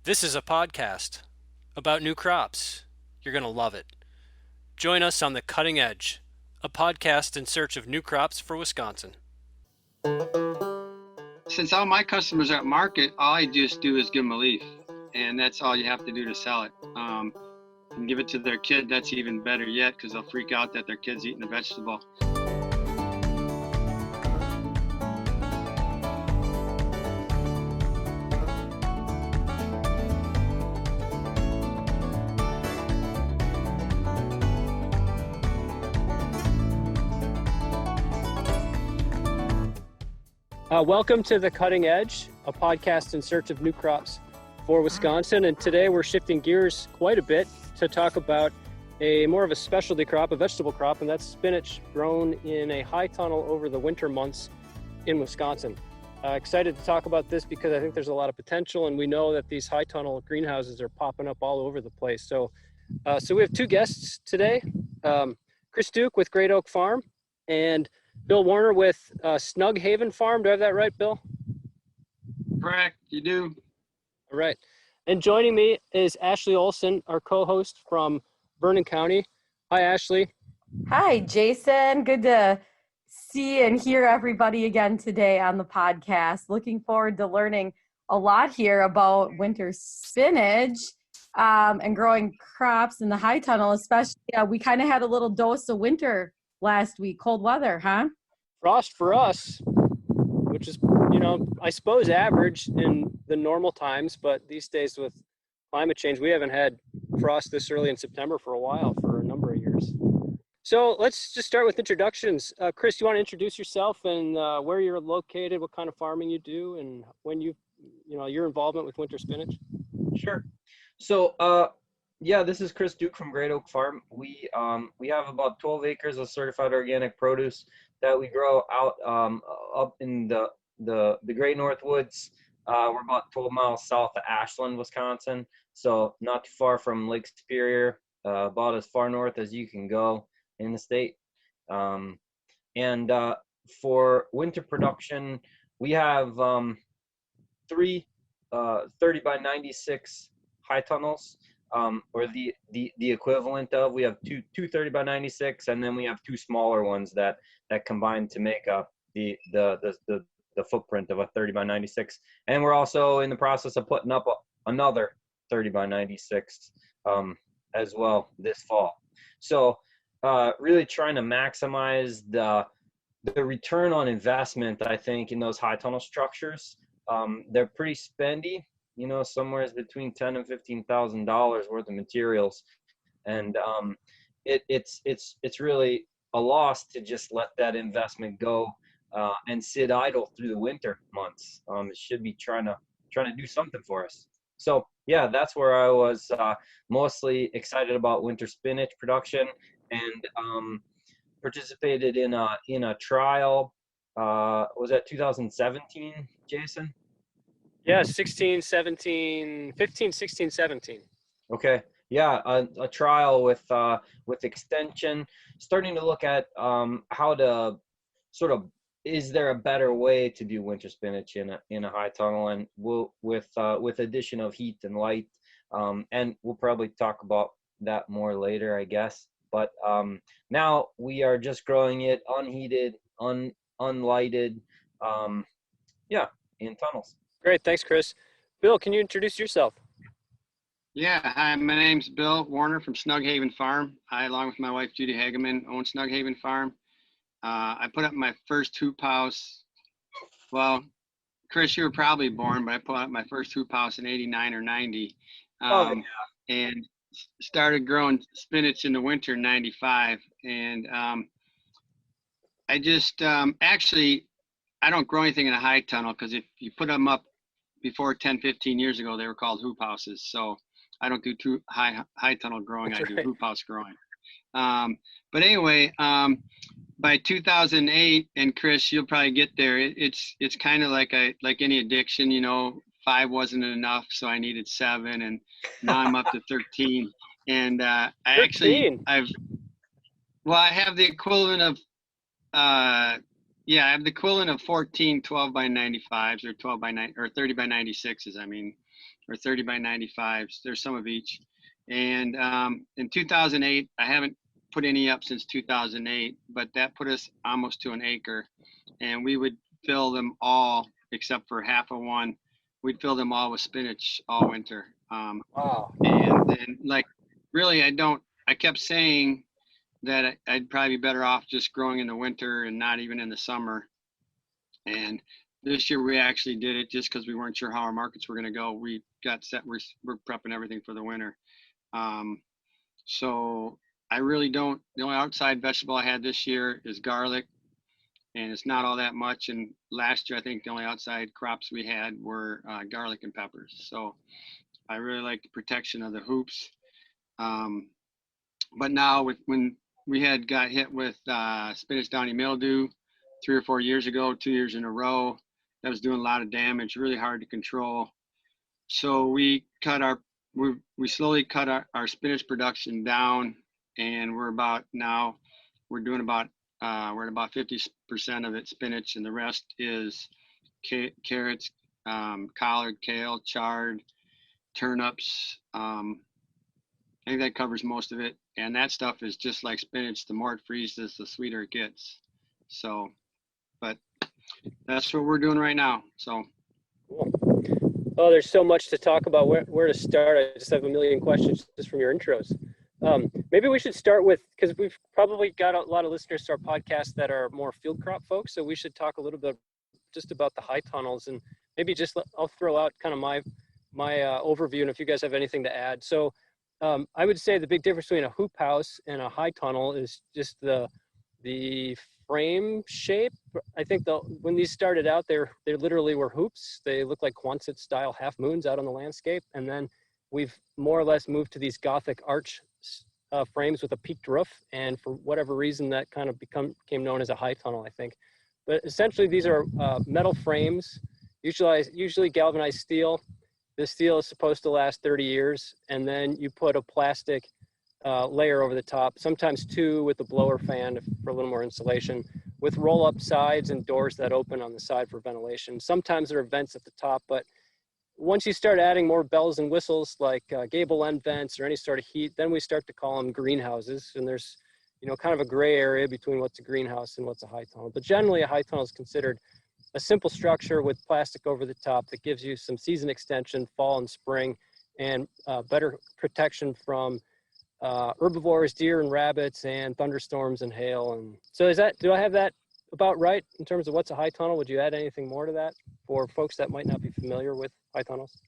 This is a podcast about new crops. You're going to love it. Join us on The Cutting Edge, a podcast in search of new crops for Wisconsin. Since all my customers are at market, all I just do is give them a leaf, and that's all you have to do to sell it. And give it to their kid. That's even better yet because they'll freak out that their kid's eating a vegetable. Welcome to The Cutting Edge, a podcast in search of new crops for Wisconsin. And today we're shifting gears quite a bit to talk about more of a specialty crop, a vegetable crop, and that's spinach grown in a high tunnel over the winter months in Wisconsin. Excited to talk about this because I think there's a lot of potential, and we know that these high tunnel greenhouses are popping up all over the place. So we have two guests today, Chris Duke with Great Oak Farm and Bill Warner with Snug Haven Farm. Do I have that right, Bill? Correct, you do. All right. And joining me is Ashley Olson, our co-host from Vernon County. Hi, Ashley. Hi, Jason. Good to see and hear everybody again today on the podcast. Looking forward to learning a lot here about winter spinach and growing crops in the high tunnel, especially. We kind of had a little dose of winter last week, cold weather, huh? Frost for us, which is, I suppose average in the normal times, but these days with climate change, we haven't had frost this early in September for a while, for a number of years. So let's just start with introductions. Chris, you want to introduce yourself and where you're located, what kind of farming you do, and when your involvement with winter spinach? Sure. So, this is Chris Duke from Great Oak Farm. We have about 12 acres of certified organic produce that we grow out up in the Great North Woods. We're about 12 miles south of Ashland, Wisconsin, so not too far from Lake Superior, about as far north as you can go in the state. For winter production, we have three 30 by 96 high tunnels, or the equivalent of. We have two 30 by 96, and then we have two smaller ones that combine to make up the footprint of a 30 by 96. And we're also in the process of putting up another 30 by 96 as well this fall. So really trying to maximize the return on investment, I think, in those high tunnel structures. They're pretty spendy, somewhere between $10,000 and $15,000 worth of materials, and it's really a loss to just let that investment go and sit idle through the winter months. It should be trying to do something for us. So yeah, that's where I was mostly excited about winter spinach production, and participated in a trial. Was that 2017, Jason? Yeah, 16, 17, 15, 16, 17. Okay. Yeah, a trial with extension, starting to look at how to sort of, is there a better way to do winter spinach in a high tunnel, and with addition of heat and light, and we'll probably talk about that more later, I guess. But now we are just growing it unheated, unlighted, in tunnels. Great, thanks, Chris. Bill, can you introduce yourself? Yeah, hi, my name's Bill Warner from Snug Haven Farm. I, along with my wife Judy Hageman, own Snug Haven Farm. I put up my first hoop house. Well, Chris, you were probably born, but I put up my first hoop house in '89 or '90, and started growing spinach in the winter in '95. And I just actually, I don't grow anything in a high tunnel, because if you put them up before 10, 15 years ago, they were called hoop houses. So I don't do too high tunnel growing. That's I do right. hoop house growing. But anyway, by 2008, and Chris, you'll probably get there. It's kind of like any addiction, 5 wasn't enough, so I needed 7, and now I'm up to 13. And I 13. I have the equivalent of I have the equivalent of 14 12 by 95s or 12 by 9 or 30 by 96s. I mean, or 30 by 95s. There's some of each. And in 2008, I haven't put any up since 2008, but that put us almost to an acre. And we would fill them all except for half of one. We'd fill them all with spinach all winter. Wow. And then, like, really, I kept saying that I'd probably be better off just growing in the winter and not even in the summer. And this year we actually did it just because we weren't sure how our markets were going to go. We got set. We're prepping everything for the winter. So I really don't. The only outside vegetable I had this year is garlic, and it's not all that much. And last year I think the only outside crops we had were garlic and peppers. So I really like the protection of the hoops. But now when we got hit with spinach downy mildew 3 or 4 years ago, 2 years in a row, that was doing a lot of damage, really hard to control. So we slowly cut our spinach production down, and we're at about 50% of it spinach, and the rest is carrots, collard, kale, chard, turnips. I think that covers most of it. And that stuff is just like spinach. The more it freezes, the sweeter it gets. So, but that's what we're doing right now. So. Cool. Oh, there's so much to talk about. Where to start? I just have a million questions just from your intros. Maybe we should start with, because we've probably got a lot of listeners to our podcast that are more field crop folks. So we should talk a little bit just about the high tunnels, and maybe I'll throw out kind of my overview, and if you guys have anything to add. So I would say the big difference between a hoop house and a high tunnel is just the frame shape. I think when these started out, they literally were hoops. They look like Quonset style half moons out on the landscape. And then we've more or less moved to these Gothic arch frames with a peaked roof. And for whatever reason, that kind of became known as a high tunnel, I think. But essentially, these are metal frames, usually galvanized steel. The steel is supposed to last 30 years, and then you put a plastic layer over the top, sometimes 2 with a blower fan for a little more insulation, with roll-up sides and doors that open on the side for ventilation. Sometimes there are vents at the top, but once you start adding more bells and whistles like gable end vents or any sort of heat, then we start to call them greenhouses. And there's, kind of a gray area between what's a greenhouse and what's a high tunnel. But generally, a high tunnel is considered a simple structure with plastic over the top that gives you some season extension, fall and spring, and better protection from herbivores, deer and rabbits, and thunderstorms and hail. And so do I have that about right in terms of what's a high tunnel? Would you add anything more to that for folks that might not be familiar with high tunnels?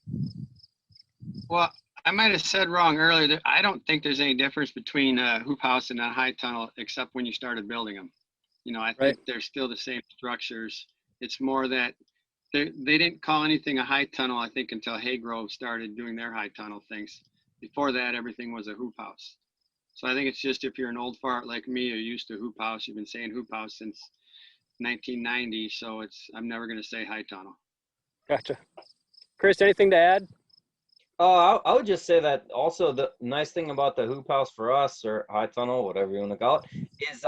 Well, I might have said wrong earlier. I don't think there's any difference between a hoop house and a high tunnel, except when you started building them. I think they're still the same structures. It's more that they didn't call anything a high tunnel, I think, until Haygrove started doing their high tunnel things. Before that, everything was a hoop house. So I think it's just, if you're an old fart like me, you're used to hoop house. You've been saying hoop house since 1990, so I'm never going to say high tunnel. Gotcha. Chris, anything to add? I would just say that also the nice thing about the hoop house for us, or high tunnel, whatever you want to call it, is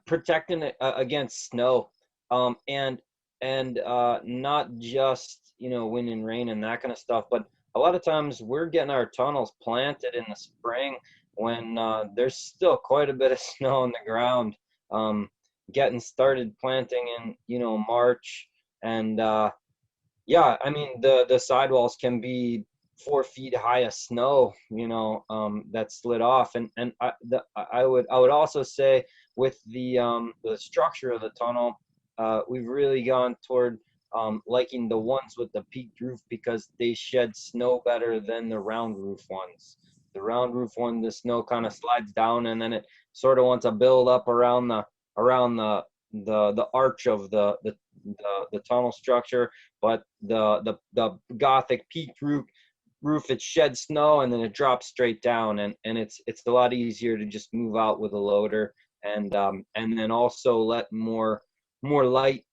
protecting it against snow, and not just wind and rain and that kind of stuff, but a lot of times we're getting our tunnels planted in the spring when there's still quite a bit of snow on the ground. Getting started planting in March, and the sidewalls can be 4 feet high of snow, that slid off, and I would also say with the structure of the tunnel, we've really gone toward liking the ones with the peaked roof because they shed snow better than the round roof ones. The round roof one, the snow kind of slides down, and then it sort of wants to build up around the arch of the tunnel structure. But the Gothic peaked roof, it sheds snow and then it drops straight down, and it's a lot easier to just move out with a loader, and then also let more light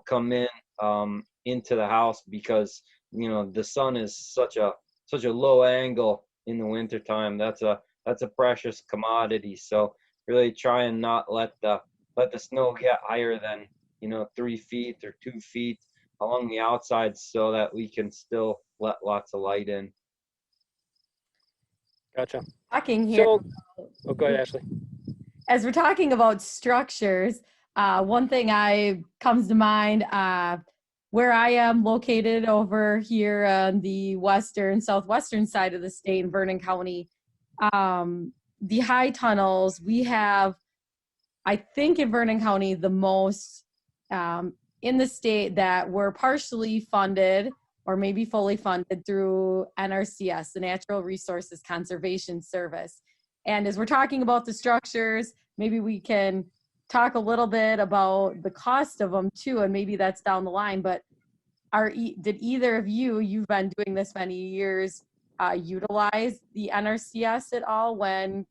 come in into the house, because the sun is such a low angle in the wintertime. That's a precious commodity. So really try and not let the snow get higher than 3 feet or 2 feet along the outside, so that we can still let lots of light in. Gotcha. Talking here. So, oh, go ahead, Ashley. As we're talking about structures, one thing comes to mind, where I am located over here on the southwestern side of the state in Vernon County. The high tunnels, we have, I think in Vernon County, the most in the state that were partially funded or maybe fully funded through NRCS, the Natural Resources Conservation Service. And as we're talking about the structures, maybe we can talk a little bit about the cost of them too, and maybe that's down the line. But did either of you've been doing this many years, utilize the NRCS at all when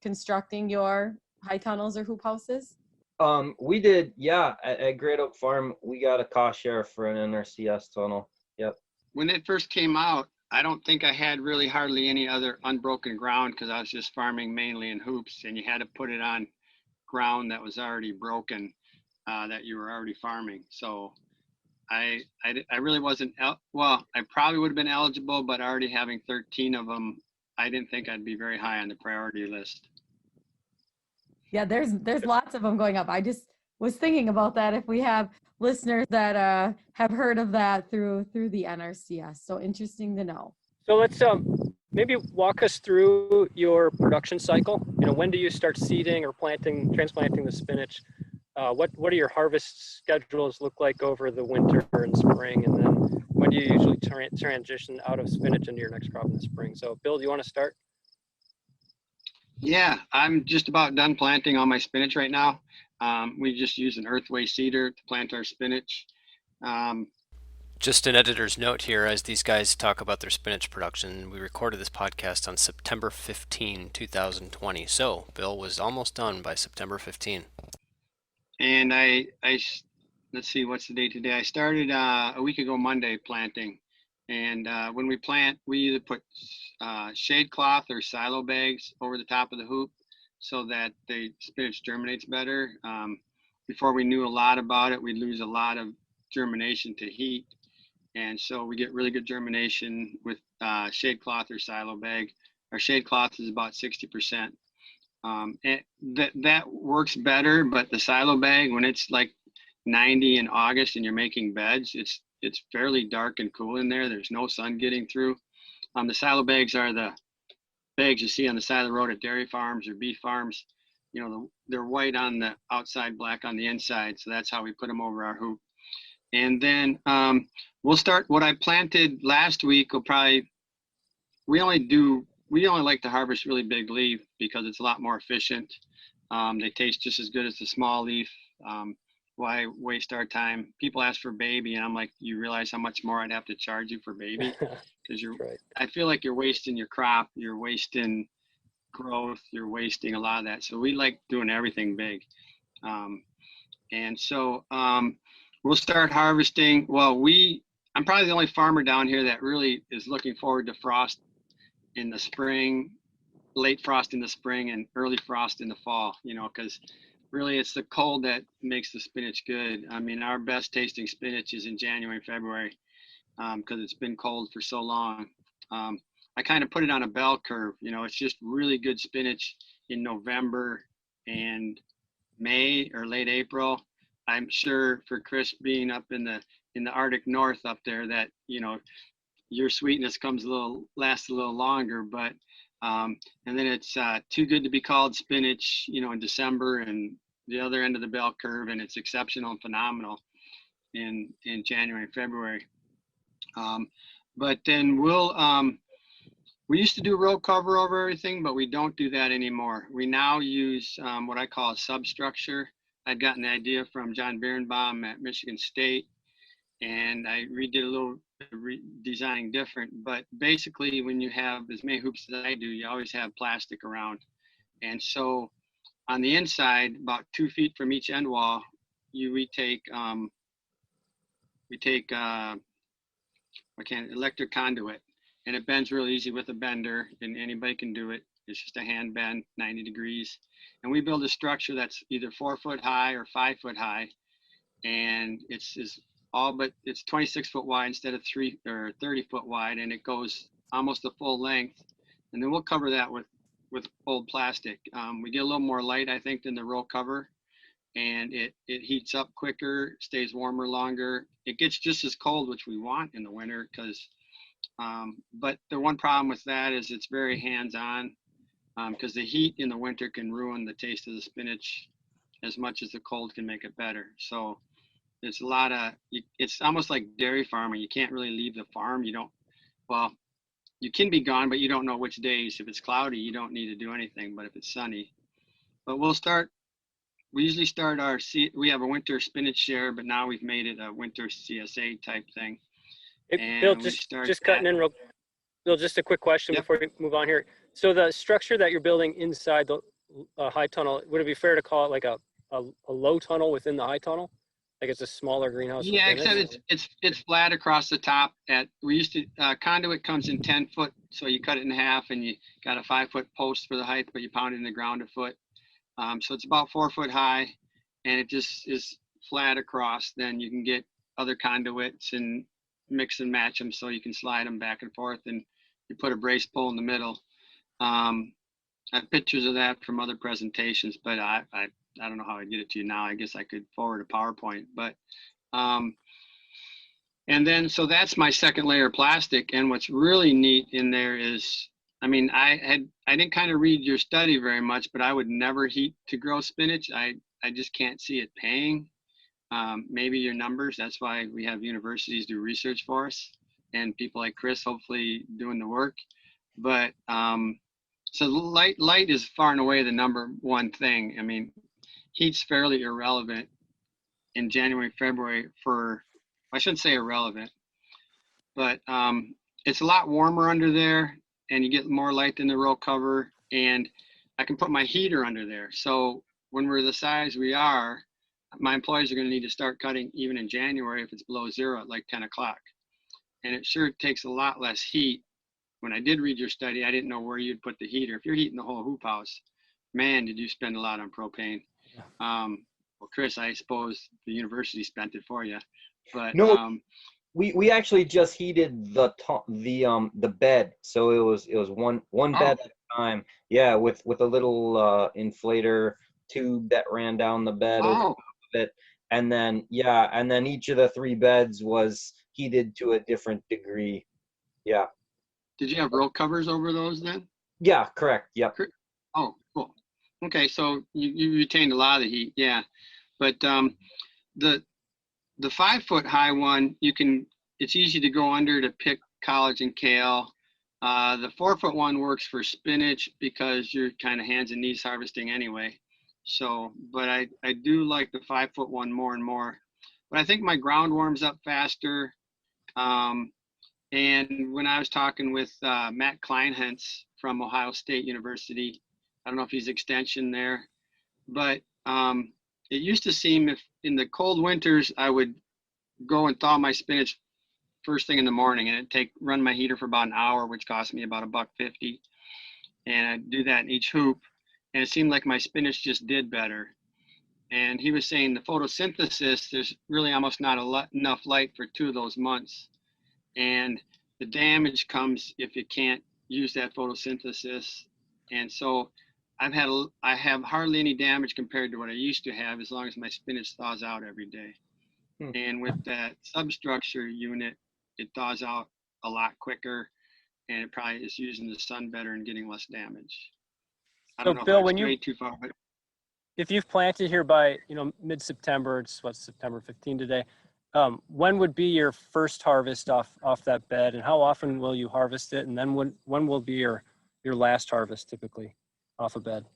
constructing your high tunnels or hoop houses? We did, yeah. At Great Oak Farm, we got a cost share for an NRCS tunnel. Yep. When it first came out, I don't think I had really hardly any other unbroken ground because I was just farming mainly in hoops, and you had to put it on ground that was already broken, that you were already farming. So I really wasn't, well, I probably would have been eligible, but already having 13 of them, I didn't think I'd be very high on the priority list. Yeah, there's lots of them going up. I just was thinking about that if we have listeners that have heard of that through the NRCS. So interesting to know. So let's maybe walk us through your production cycle. You know, when do you start seeding or transplanting the spinach? What do your harvest schedules look like over the winter and spring? And then when do you usually transition out of spinach into your next crop in the spring? So Bill, do you want to start? Yeah, I'm just about done planting all my spinach right now. We just use an earthway seeder to plant our spinach. Just an editor's note here as these guys talk about their spinach production. We recorded this podcast on September 15, 2020. So Bill was almost done by September 15. And I let's see, what's the date today? I started a week ago Monday planting. And when we plant, we either put shade cloth or silo bags over the top of the hoop so that the spinach germinates better. Before we knew a lot about it, we'd lose a lot of germination to heat. And so we get really good germination with shade cloth or silo bag. Our shade cloth is about 60%. And that works better, but the silo bag, when it's like 90 in August and you're making beds, it's fairly dark and cool in there. There's no sun getting through. The silo bags are the bags you see on the side of the road at dairy farms or beef farms. You know, they're white on the outside, black on the inside. So that's how we put them over our hoop. And then we'll start what I planted last week. We only like to harvest really big leaf because it's a lot more efficient. They taste just as good as the small leaf. Why waste our time? People ask for baby, and I'm like, you realize how much more I'd have to charge you for baby? Because Right. I feel like you're wasting your crop, you're wasting growth, you're wasting a lot of that. So we like doing everything big. And so we'll start harvesting. Well, I'm probably the only farmer down here that really is looking forward to frost in the spring, late frost in the spring and early frost in the fall, you know, because really it's the cold that makes the spinach good. I mean, our best tasting spinach is in January, February, because it's been cold for so long. I kind of put it on a bell curve. You know, it's just really good spinach in November and May or late April. I'm sure for Chris being up in the Arctic North up there that, you know, your sweetness lasts a little longer, but and then it's too good to be called spinach, you know, in December and the other end of the bell curve, and it's exceptional and phenomenal in January and February. But then we used to do row cover over everything, but we don't do that anymore. We now use what I call a substructure. I'd gotten the idea from John Birnbaum at Michigan State, and I redid a little designing different, but basically when you have as many hoops as I do, you always have plastic around. And so on the inside, about 2 feet from each end wall, we take electric conduit, and it bends real easy with a bender, and anybody can do it. It's just a hand bend, 90 degrees. And we build a structure that's either 4 foot high or 5 foot high. And it's as all but it's 26 foot wide instead of 30 foot wide, and it goes almost the full length. And then we'll cover that with old plastic. We get a little more light, I think, than the roll cover, and it heats up quicker, stays warmer longer. It gets just as cold, which we want in the winter, because but the one problem with that is it's very hands-on, because the heat in the winter can ruin the taste of the spinach as much as the cold can make it better. So it's it's almost like dairy farming. You can't really leave the farm. Well, you can be gone, but you don't know which days. If it's cloudy, you don't need to do anything, but if it's sunny. But we usually start we have a winter spinach share, but now we've made it a winter CSA type thing. Hey, Bill, just cutting in real, Bill, just a quick question before we move on here. So the structure that you're building inside the high tunnel, would it be fair to call it like a low tunnel within the high tunnel? Like it's a smaller greenhouse? Yeah, except it's flat across the top. Conduit comes in 10 foot, so you cut it in half, and you got a 5 foot post for the height, but you pound it in the ground a foot. So it's about 4 foot high, and it just is flat across. Then you can get other conduits and mix and match them, so you can slide them back and forth, and you put a brace pole in the middle. I have pictures of that from other presentations, but I don't know how I'd get it to you now. I guess I could forward a PowerPoint, but and then so that's my second layer of plastic. And what's really neat in there is, I mean, I didn't kind of read your study very much, but I would never heat to grow spinach. I just can't see it paying. Maybe your numbers. That's why we have universities do research for us, and people like Chris hopefully doing the work. But so light is far and away the number one thing. I mean, heat's fairly irrelevant in January, February I shouldn't say irrelevant, but it's a lot warmer under there, and you get more light than the roll cover, and I can put my heater under there. So when we're the size we are, my employees are going to need to start cutting even in January if it's below zero at like 10 o'clock. And it sure takes a lot less heat. When I did read your study, I didn't know where you'd put the heater. If you're heating the whole hoop house, man, did you spend a lot on propane. Well, Chris, I suppose the university spent it for you. But no, we actually just heated the bed, so it was one bed at a time. Yeah, with a little inflator tube that ran down the bed over top of it, and then each of the 3 beds was heated to a different degree. Yeah. Did you have roll covers over those then? Yeah, correct. Yep. Oh, cool. Okay, so you retained a lot of the heat, yeah. But the 5 foot high one, it's easy to go under to pick collard and kale. The 4 foot one works for spinach because you're kind of hands and knees harvesting anyway. So, but I do like the 5 foot one more and more. But I think my ground warms up faster. And when I was talking with Matt Kleinhentz from Ohio State University, I don't know if he's extension there, but it used to seem if in the cold winters, I would go and thaw my spinach first thing in the morning, and it'd run my heater for about an hour, which cost me about $1.50. And I'd do that in each hoop. And it seemed like my spinach just did better. And he was saying the photosynthesis, there's really almost not enough light for 2 of those months. And the damage comes if you can't use that photosynthesis. And so I have hardly any damage compared to what I used to have, as long as my spinach thaws out every day. And with that substructure unit, it thaws out a lot quicker, and it probably is using the sun better and getting less damage. I don't know, Bill, if I too far, but if you've planted here by mid-September, it's September 15 today. When would be your first harvest off that bed, and how often will you harvest it? And then when will be your last harvest typically off a bed?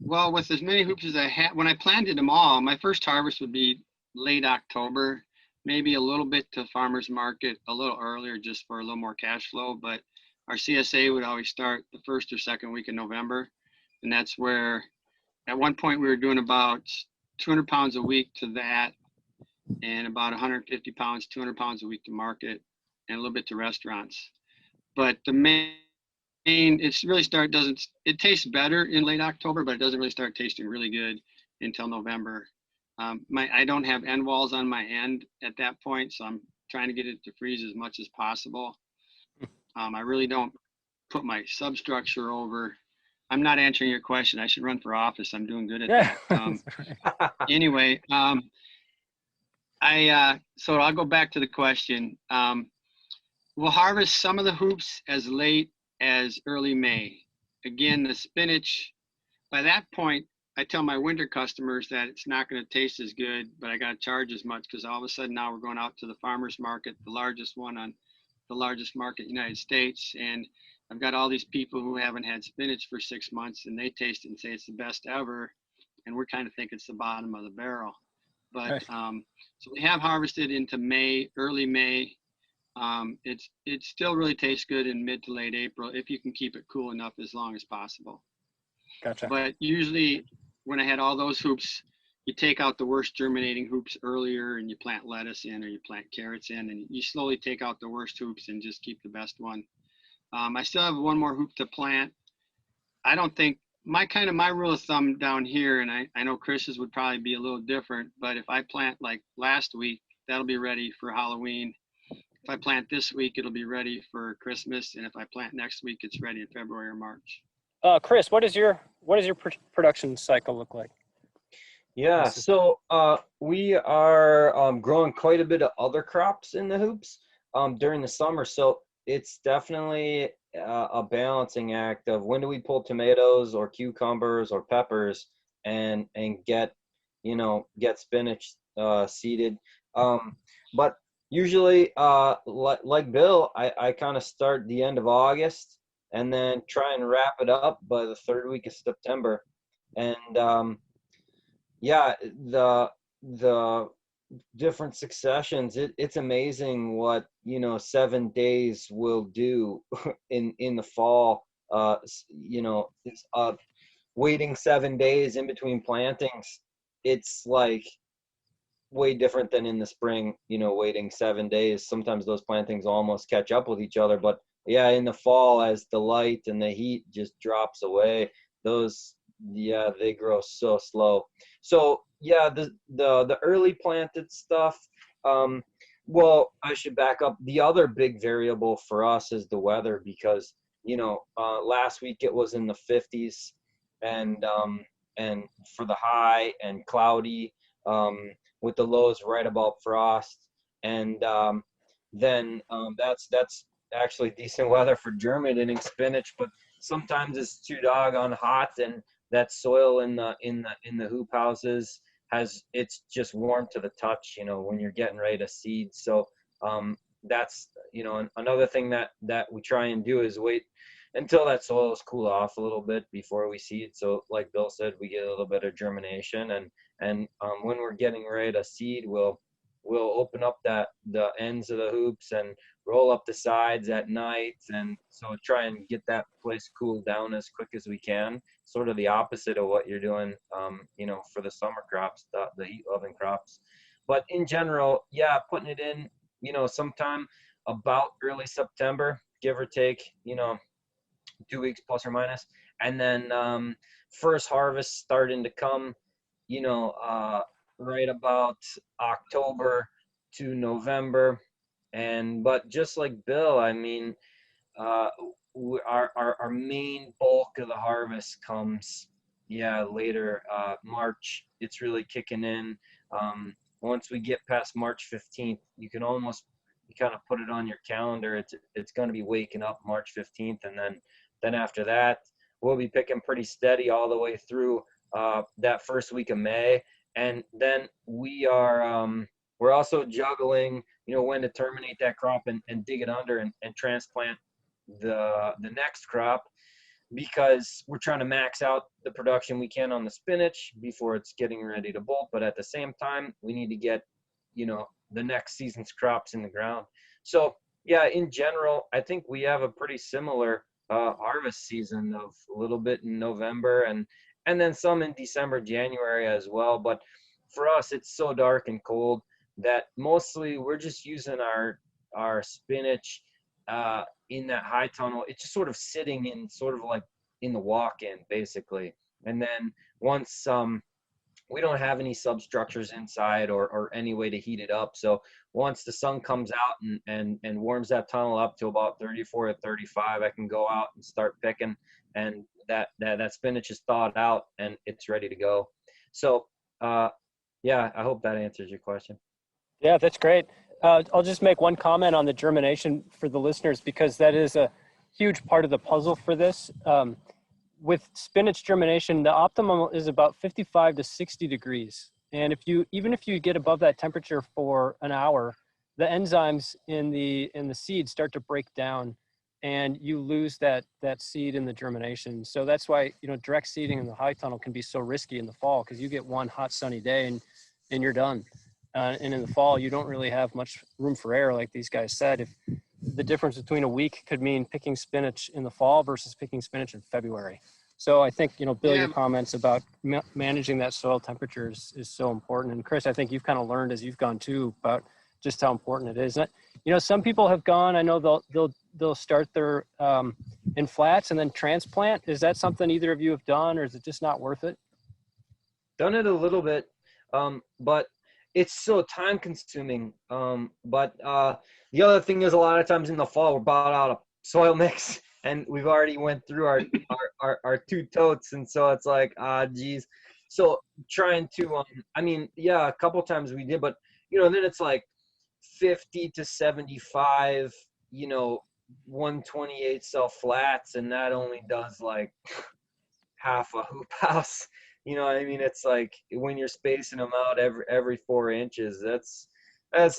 Well, with as many hoops as I had, when I planted them all, my first harvest would be late October, maybe a little bit to farmer's market a little earlier just for a little more cash flow. But our CSA would always start the first or second week in November. And that's where at one point we were doing about 200 pounds a week to that, and about 150 pounds, 200 pounds a week to market, and a little bit to restaurants. But the main, it tastes better in late October, but it doesn't really start tasting really good until November. I don't have end walls on my end at that point, so I'm trying to get it to freeze as much as possible. I really don't put my substructure over. I'm not answering your question. I should run for office. I'm doing good at that. Anyway, so I'll go back to the question. We'll harvest some of the hoops as late as early May. Again, the spinach, by that point, I tell my winter customers that it's not going to taste as good, but I got to charge as much because all of a sudden now we're going out to the farmer's market, the largest one on the largest market in the United States. And I've got all these people who haven't had spinach for 6 months and they taste it and say it's the best ever. And we're kind of think it's the bottom of the barrel. But so we have harvested into May, early May. It still really tastes good in mid to late April if you can keep it cool enough as long as possible. Gotcha. But usually when I had all those hoops, you take out the worst germinating hoops earlier and you plant lettuce in or you plant carrots in, and you slowly take out the worst hoops and just keep the best one. I still have one more hoop to plant. I don't think my rule of thumb down here, and I know Chris's would probably be a little different, but if I plant like last week, that'll be ready for Halloween. If I plant this week, it'll be ready for Christmas. And if I plant next week, it's ready in February or March. Chris, what does your production cycle look like? Yeah, so we are growing quite a bit of other crops in the hoops during the summer. So it's definitely a balancing act of when do we pull tomatoes or cucumbers or peppers and get spinach seeded. But usually, like Bill, I kind of start the end of August and then try and wrap it up by the third week of September. And the different successions, it's amazing what 7 days will do in the fall. Waiting 7 days in between plantings, it's like way different than in the spring, waiting 7 days. Sometimes those plantings almost catch up with each other, but yeah, in the fall, as the light and the heat just drops away, they grow so slow. So yeah, the early planted stuff, well, I should back up. The other big variable for us is the weather, because last week it was in the 50s and for the high and cloudy, with the lows right about frost. And then that's actually decent weather for germinating spinach, but sometimes it's too doggone hot, and that soil in the hoop houses it's just warm to the touch, when you're getting ready to seed. So that's another thing that we try and do is wait until that soil is cool off a little bit before we seed. So like Bill said, we get a little bit of germination, and when we're getting ready to seed, we'll open up the ends of the hoops and roll up the sides at night, and so try and get that place cooled down as quick as we can. Sort of the opposite of what you're doing, for the summer crops, the heat-loving crops. But in general, yeah, putting it in, sometime about early September, give or take, 2 weeks plus or minus, and then first harvest starting to come, right about October to November. But just like Bill, I mean, our main bulk of the harvest comes, later March. It's really kicking in. Once we get past March 15th, you kind of put it on your calendar. It's going to be waking up March 15th, and then after that, we'll be picking pretty steady all the way through that first week of May. And then we're also juggling, when to terminate that crop and dig it under and transplant the next crop, because we're trying to max out the production we can on the spinach before it's getting ready to bolt. But at the same time, we need to get, the next season's crops in the ground. So yeah, in general, I think we have a pretty similar harvest season of a little bit in November and then some in December, January as well. But for us, it's so dark and cold that mostly we're just using our spinach in that high tunnel. It's just sort of sitting in sort of like in the walk-in, basically. And then once we don't have any substructures inside or any way to heat it up. So once the sun comes out and warms that tunnel up to about 34 to 35, I can go out and start picking, and that spinach is thawed out and it's ready to go. So yeah, I hope that answers your question. Yeah, that's great. I'll just make one comment on the germination for the listeners, because that is a huge part of the puzzle for this. With spinach germination, the optimum is about 55 to 60 degrees. And even if you get above that temperature for an hour, the enzymes in the seed start to break down, and you lose that seed in the germination. So that's why, direct seeding in the high tunnel can be so risky in the fall, because you get one hot sunny day and you're done. And in the fall, you don't really have much room for error, like these guys said. If the difference between a week could mean picking spinach in the fall versus picking spinach in February. So I think, Bill, Yeah. your comments about managing that soil temperature is so important. And Chris, I think you've kind of learned as you've gone too about just how important it is. Some people have gone, I know they'll start their in flats and then transplant. Is that something either of you have done, or is it just not worth it? Done it a little bit, but it's so time consuming. But the other thing is, a lot of times in the fall, we're bought out of soil mix, and we've already went through our 2 totes, and so it's like, geez. So trying to, yeah, a couple times we did, but then it's like 50 to 75, 128 cell flats, and that only does like half a hoop house. You know what I mean? It's like when you're spacing them out every 4 inches, that's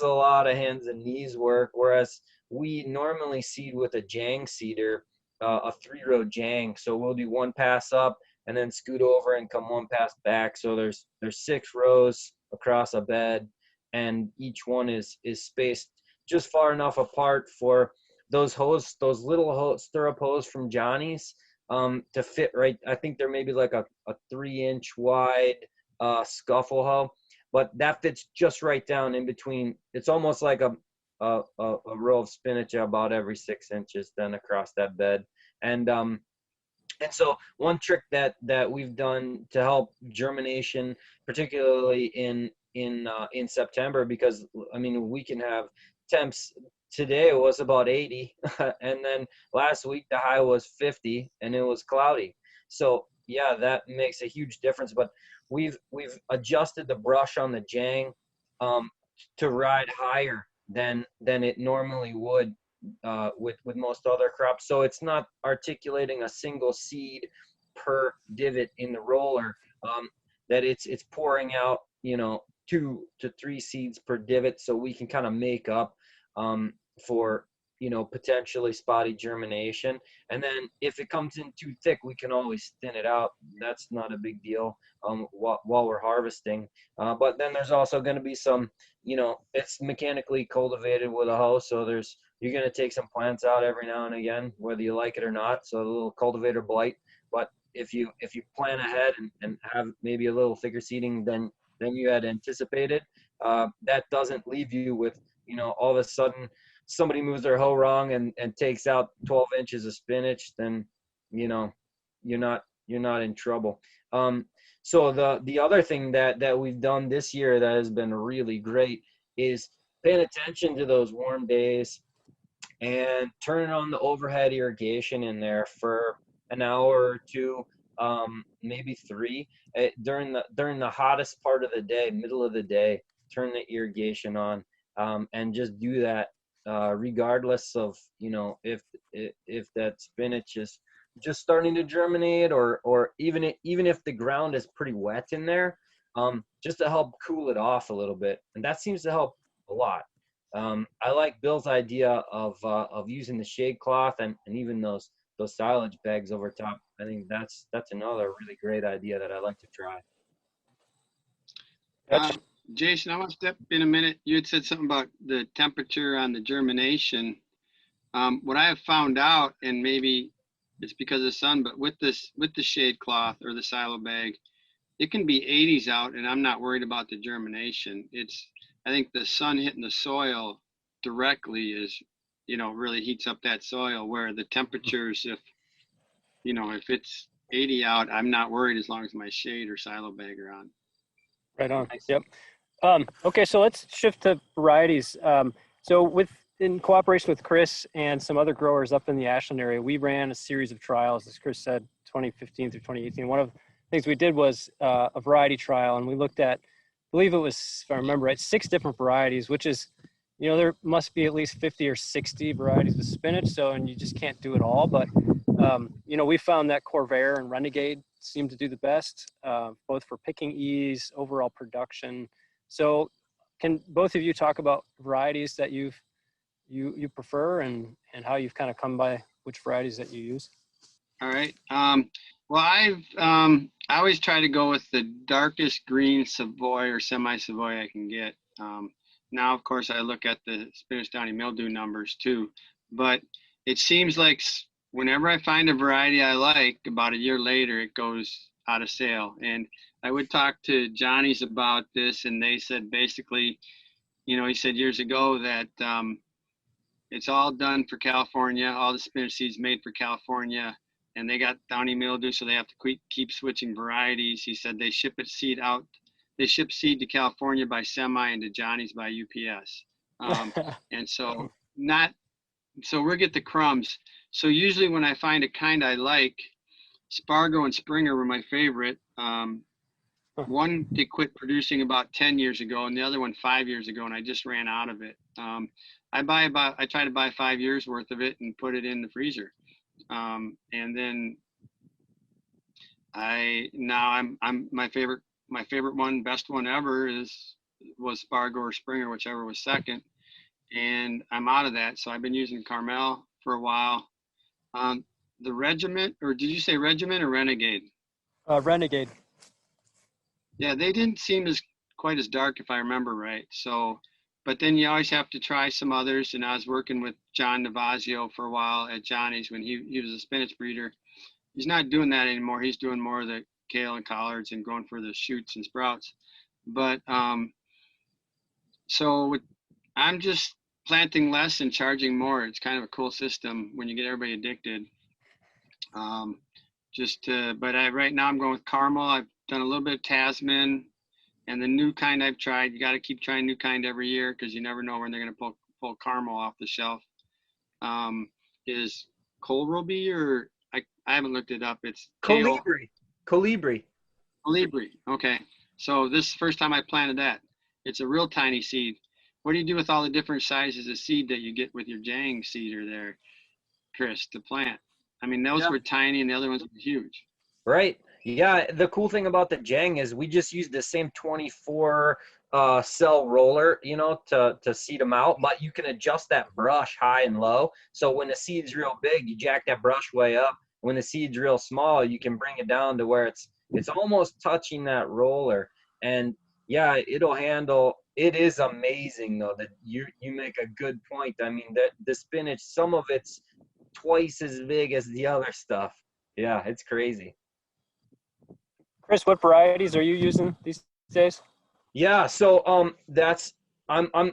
a lot of hands and knees work. Whereas we normally seed with a jang seeder, a 3-row jang. So we'll do 1 pass up and then scoot over and come 1 pass back. So there's 6 rows across a bed, and each one is spaced just far enough apart for those little stirrup hose from Johnny's to fit right. I think there may be like a 3-inch wide scuffle hoe, but that fits just right down in between. It's almost like a row of spinach about every 6 inches then across that bed. And so one trick that we've done to help germination, particularly in September, because we can have temps. Today it was about 80, and then last week the high was 50, and it was cloudy. So yeah, that makes a huge difference. But we've adjusted the brush on the jang to ride higher than it normally would with most other crops. So it's not articulating a single seed per divot in the roller. That it's pouring out 2 to 3 seeds per divot, so we can kind of make up for potentially spotty germination. And then if it comes in too thick, we can always thin it out. That's not a big deal while we're harvesting. But then there's also going to be some, it's mechanically cultivated with a hoe, so you're going to take some plants out every now and again, whether you like it or not. So a little cultivator blight. But if you plan ahead and have maybe a little thicker seeding than you had anticipated, that doesn't leave you with all of a sudden somebody moves their hoe wrong and takes out 12 inches of spinach, then you're not in trouble. So the other thing that we've done this year that has been really great is paying attention to those warm days and turning on the overhead irrigation in there for an hour or 2, maybe 3, during the hottest part of the day, middle of the day. Turn the irrigation on, and just do that regardless of if that spinach is just starting to germinate, or even if the ground is pretty wet in there, just to help cool it off a little bit. And that seems to help a lot. I like Bill's idea of using the shade cloth and even those silage bags over top. I think that's another really great idea that I like to try. Jason, I want to step in a minute. You had said something about the temperature on the germination. What I have found out, and maybe it's because of the sun, but with the shade cloth or the silo bag, it can be 80s out, and I'm not worried about the germination. I think the sun hitting the soil directly is, really heats up that soil, where the temperatures, if it's 80 out, I'm not worried as long as my shade or silo bag are on. Right on. Nice. Yep. Okay, so let's shift to varieties. So in cooperation with Chris and some other growers up in the Ashland area, we ran a series of trials, as Chris said, 2015 through 2018. One of the things we did was a variety trial, and we looked at, I believe it was, if I remember right, 6 different varieties, which is, there must be at least 50 or 60 varieties of spinach. So, and you just can't do it all. But, we found that Corvair and Renegade seemed to do the best, both for picking ease, overall production. So can both of you talk about varieties that you prefer and how you've kind of come by which varieties that you use? All right. Well, I always try to go with the darkest green Savoy or semi-Savoy I can get. Now, of course, I look at the spinach downy mildew numbers too, but it seems like whenever I find a variety I like, about a year later, it goes out of sale. And I would talk to Johnny's about this, and they said basically, he said years ago that it's all done for California, all the spinach seeds made for California, and they got downy mildew, so they have to keep switching varieties. He said they ship seed to California by semi and to Johnny's by UPS. And so we get the crumbs. So usually when I find a kind I like, Spargo and Springer were my favorite. One they quit producing about 10 years ago, and the other one 5 years ago, and I just ran out of it. I try to buy 5 years worth of it and put it in the freezer. And then I'm my favorite one, best one ever was Spargo or Springer, whichever was second. And I'm out of that. So I've been using Carmel for a while. The Regiment, or did you say Regiment or Renegade? Renegade. Yeah, they didn't seem quite as dark if I remember right. So, but then you always have to try some others. And I was working with John Navazio for a while at Johnny's when he was a spinach breeder. He's not doing that anymore. He's doing more of the kale and collards and going for the shoots and sprouts. But I'm just planting less and charging more. It's kind of a cool system when you get everybody addicted. But right now I'm going with Carmel. I've done a little bit of Tasman, and the new kind I've tried. You got to keep trying new kind every year because you never know when they're going to pull Carmel off the shelf. Is Kohlrabi, or I haven't looked it up. It's Colibri. Colibri. Okay. So this is the first time I planted that. It's a real tiny seed. What do you do with all the different sizes of seed that you get with your Jang seeder there, Chris, to plant? I mean, those were tiny and the other ones were huge. Right. Yeah. The cool thing about the Jang is we just use the same 24 cell roller, to seed them out, but you can adjust that brush high and low. So when the seed's real big, you jack that brush way up. When the seed's real small, you can bring it down to where it's almost touching that roller. And yeah, it'll handle. It is amazing though that you make a good point. I mean, the spinach, some of it's twice as big as the other stuff. Yeah, it's crazy. Chris, what varieties are you using these days? Yeah, so I'm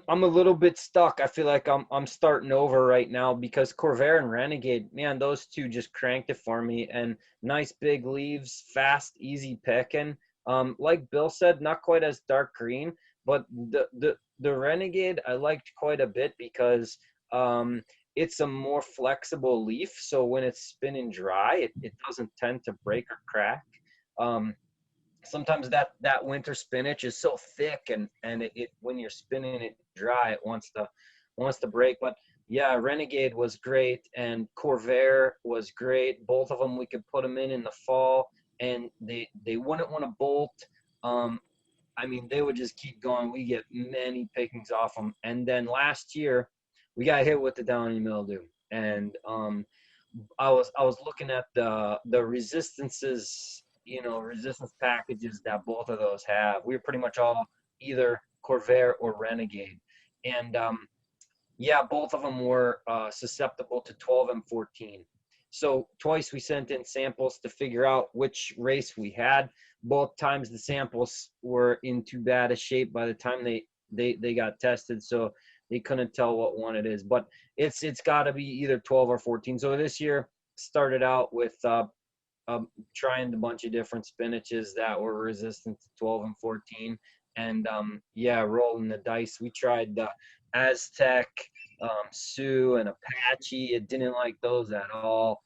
a little bit stuck. I feel like I'm starting over right now because Corvair and Renegade, man, those two just cranked it for me. And nice big leaves, fast, easy picking. Like Bill said, not quite as dark green, but the Renegade I liked quite a bit because it's a more flexible leaf. So when it's spinning dry, it doesn't tend to break or crack. Sometimes that winter spinach is so thick and it when you're spinning it dry, it wants to break. But yeah, Renegade was great and Corvair was great. Both of them, we could put them in the fall and they wouldn't want to bolt. I mean, they would just keep going. We get many pickings off them. And then last year we got hit with the downy mildew, and I was looking at the resistance packages that both of those have. We were pretty much all either Corvair or Renegade. And both of them were susceptible to 12 and 14. So twice we sent in samples to figure out which race we had. Both times the samples were in too bad a shape by the time they got tested, so they couldn't tell what one it is. But it's got to be either 12 or 14. So this year started out with trying a bunch of different spinaches that were resistant to 12 and 14. And rolling the dice. We tried the Aztec, Sioux, and Apache. It didn't like those at all.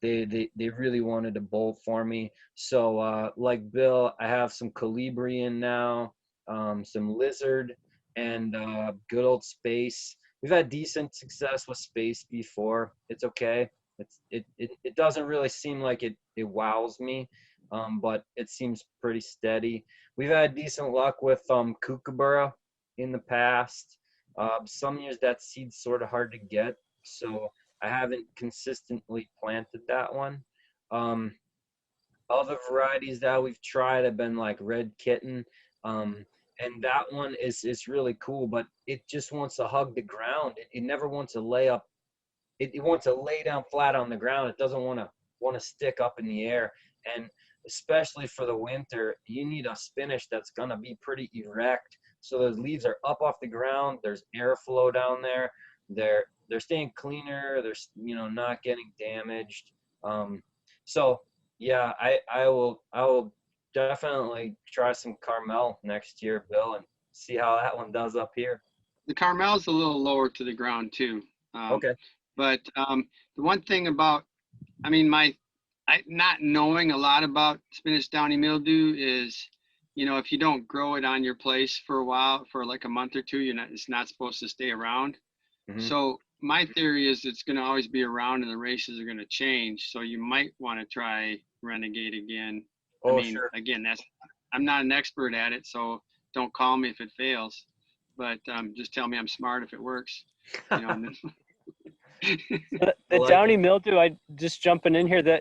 They really wanted to bolt for me. So like Bill, I have some Calibrian now, some Lizard, and good old Space. We've had decent success with Space before. It's okay. It doesn't really seem like it wows me, but it seems pretty steady. We've had decent luck with Kookaburra in the past. Some years that seed's sort of hard to get, so I haven't consistently planted that one. Other varieties that we've tried have been like Red Kitten, and that one is really cool, but it just wants to hug the ground. It never wants to lay up. It wants to lay down flat on the ground. It doesn't want to stick up in the air. And especially for the winter, you need a spinach that's gonna be pretty erect. So those leaves are up off the ground. There's airflow down there. They're staying cleaner. They're not getting damaged. So yeah, I will definitely try some Carmel next year, Bill, and see how that one does up here. The Carmel's a little lower to the ground too. Okay. But the one thing about, not knowing a lot about spinach downy mildew is, if you don't grow it on your place for a while, for like a month or two, it's not supposed to stay around. Mm-hmm. So my theory is it's going to always be around and the races are going to change. So you might want to try Renegade again. Sure. Again, I'm not an expert at it, so don't call me if it fails, but just tell me I'm smart if it works. The downy mildew, I just jumping in here,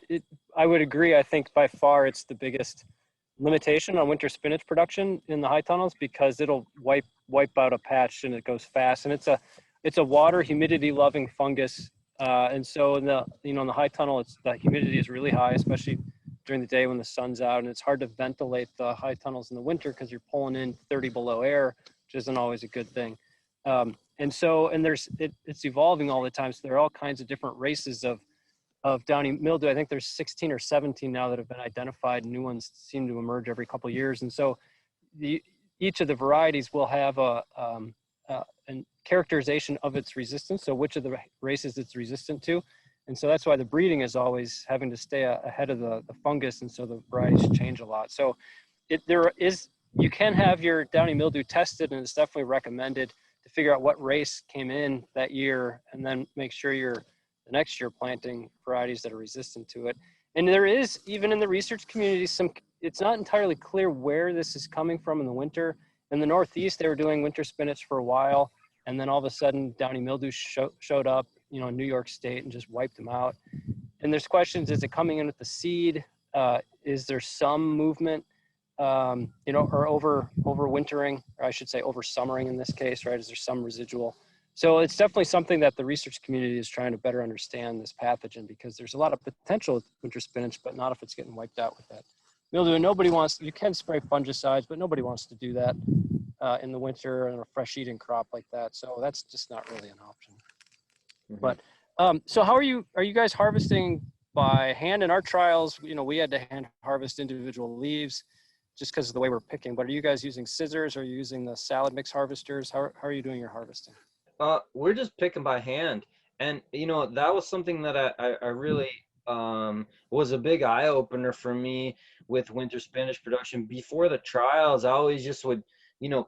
I would agree. I think by far it's the biggest limitation on winter spinach production in the high tunnels, because it'll wipe out a patch and it goes fast. And it's a water humidity loving fungus. And so in the high tunnel, the humidity is really high, especially during the day when the sun's out, and it's hard to ventilate the high tunnels in the winter because you're pulling in 30 below air, which isn't always a good thing. It's evolving all the time. So there are all kinds of different races of downy mildew. I think there's 16 or 17 now that have been identified. New ones seem to emerge every couple of years. And so each of the varieties will have a characterization of its resistance. So which of the races it's resistant to. And so that's why the breeding is always having to stay ahead of the fungus. And so the varieties change a lot. So you can have your downy mildew tested, and it's definitely recommended to figure out what race came in that year, and then make sure the next year planting varieties that are resistant to it. And there is, even in the research community, it's not entirely clear where this is coming from in the winter. In the Northeast, they were doing winter spinach for a while, and then all of a sudden downy mildew showed up, in New York State, and just wiped them out. And there's questions: is it coming in with the seed? Is there some movement, or overwintering, or I should say over summering in this case, right? Is there some residual? So it's definitely something that the research community is trying to better understand, this pathogen, because there's a lot of potential with winter spinach, but not if it's getting wiped out with that mildew. And you can spray fungicides, but nobody wants to do that in the winter in a fresh eating crop like that. So that's just not really an option. Mm-hmm. But so how are you guys harvesting by hand? In our trials, we had to hand harvest individual leaves just because of the way we're picking. But are you guys using scissors? Are you using the salad mix harvesters? How are you doing your harvesting? We're just picking by hand. And, that was something that I really was a big eye opener for me with winter spinach production. Before the trials, I always just would,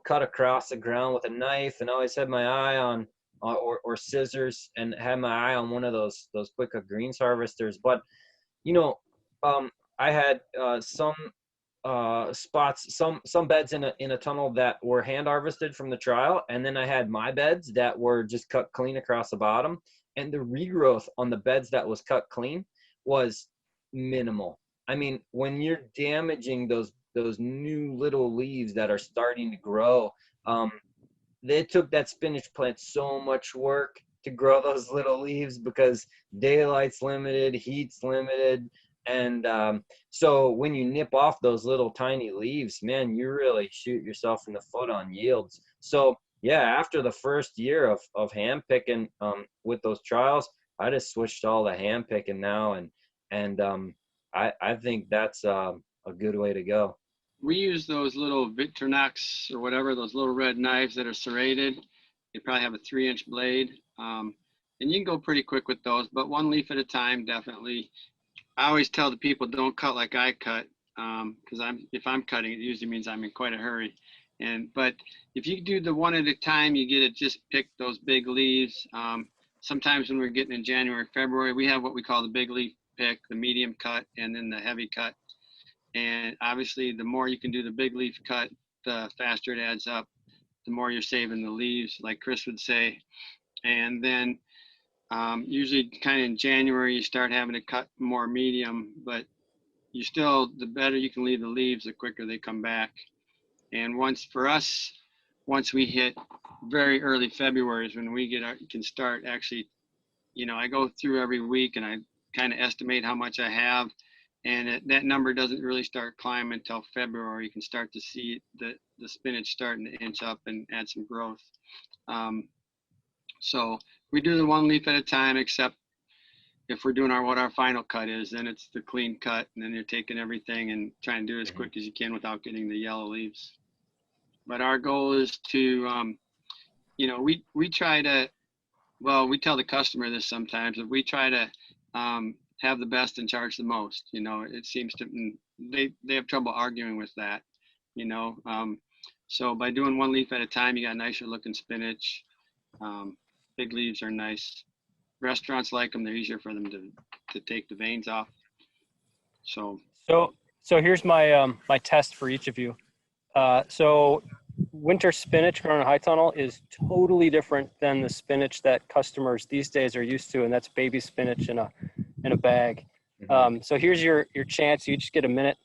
cut across the ground with a knife, and always had my eye on or scissors, and had my eye on one of those quick greens harvesters. But, I had some spots, some beds in a tunnel that were hand harvested from the trial, and then I had my beds that were just cut clean across the bottom, and the regrowth on the beds that was cut clean was minimal. I mean, when you're damaging those new little leaves that are starting to grow, they took that spinach plant so much work to grow those little leaves, because daylight's limited, heat's limited. And so when you nip off those little tiny leaves, man, you really shoot yourself in the foot on yields. So yeah, after the first year of hand picking with those trials, I just switched all to hand picking now, and I think that's a good way to go. We use those little Victorinox or whatever, those little red knives that are serrated. They probably have a 3-inch blade. And you can go pretty quick with those, but one leaf at a time, definitely. I always tell the people, don't cut like I cut, because if I'm cutting, it usually means I'm in quite a hurry. But if you do the one at a time, you get to just pick those big leaves. Sometimes when we're getting in January, February, we have what we call the big leaf pick, the medium cut, and then the heavy cut. And obviously, the more you can do the big leaf cut, the faster it adds up, the more you're saving the leaves, like Chris would say. And then usually kind of in January, you start having to cut more medium, but the better you can leave the leaves, the quicker they come back. And once we hit very early February is when we can start actually, I go through every week and I kind of estimate how much I have. And that number doesn't really start climbing until February. You can start to see the spinach starting to inch up and add some growth. So we do the one leaf at a time, except if we're doing what our final cut is, then it's the clean cut, and then you're taking everything and trying to do it as quick as you can without getting the yellow leaves. But our goal is to, we try to, we tell the customer this sometimes, that we try to have the best and charge the most. It seems to, they have trouble arguing with that, so by doing one leaf at a time, you got nicer looking spinach. Big leaves are nice. Restaurants like them. They're easier for them to take the veins off. So here's my my test for each of you. So winter spinach grown in high tunnel is totally different than the spinach that customers these days are used to, and that's baby spinach in a bag. So here's your chance. You just get a minute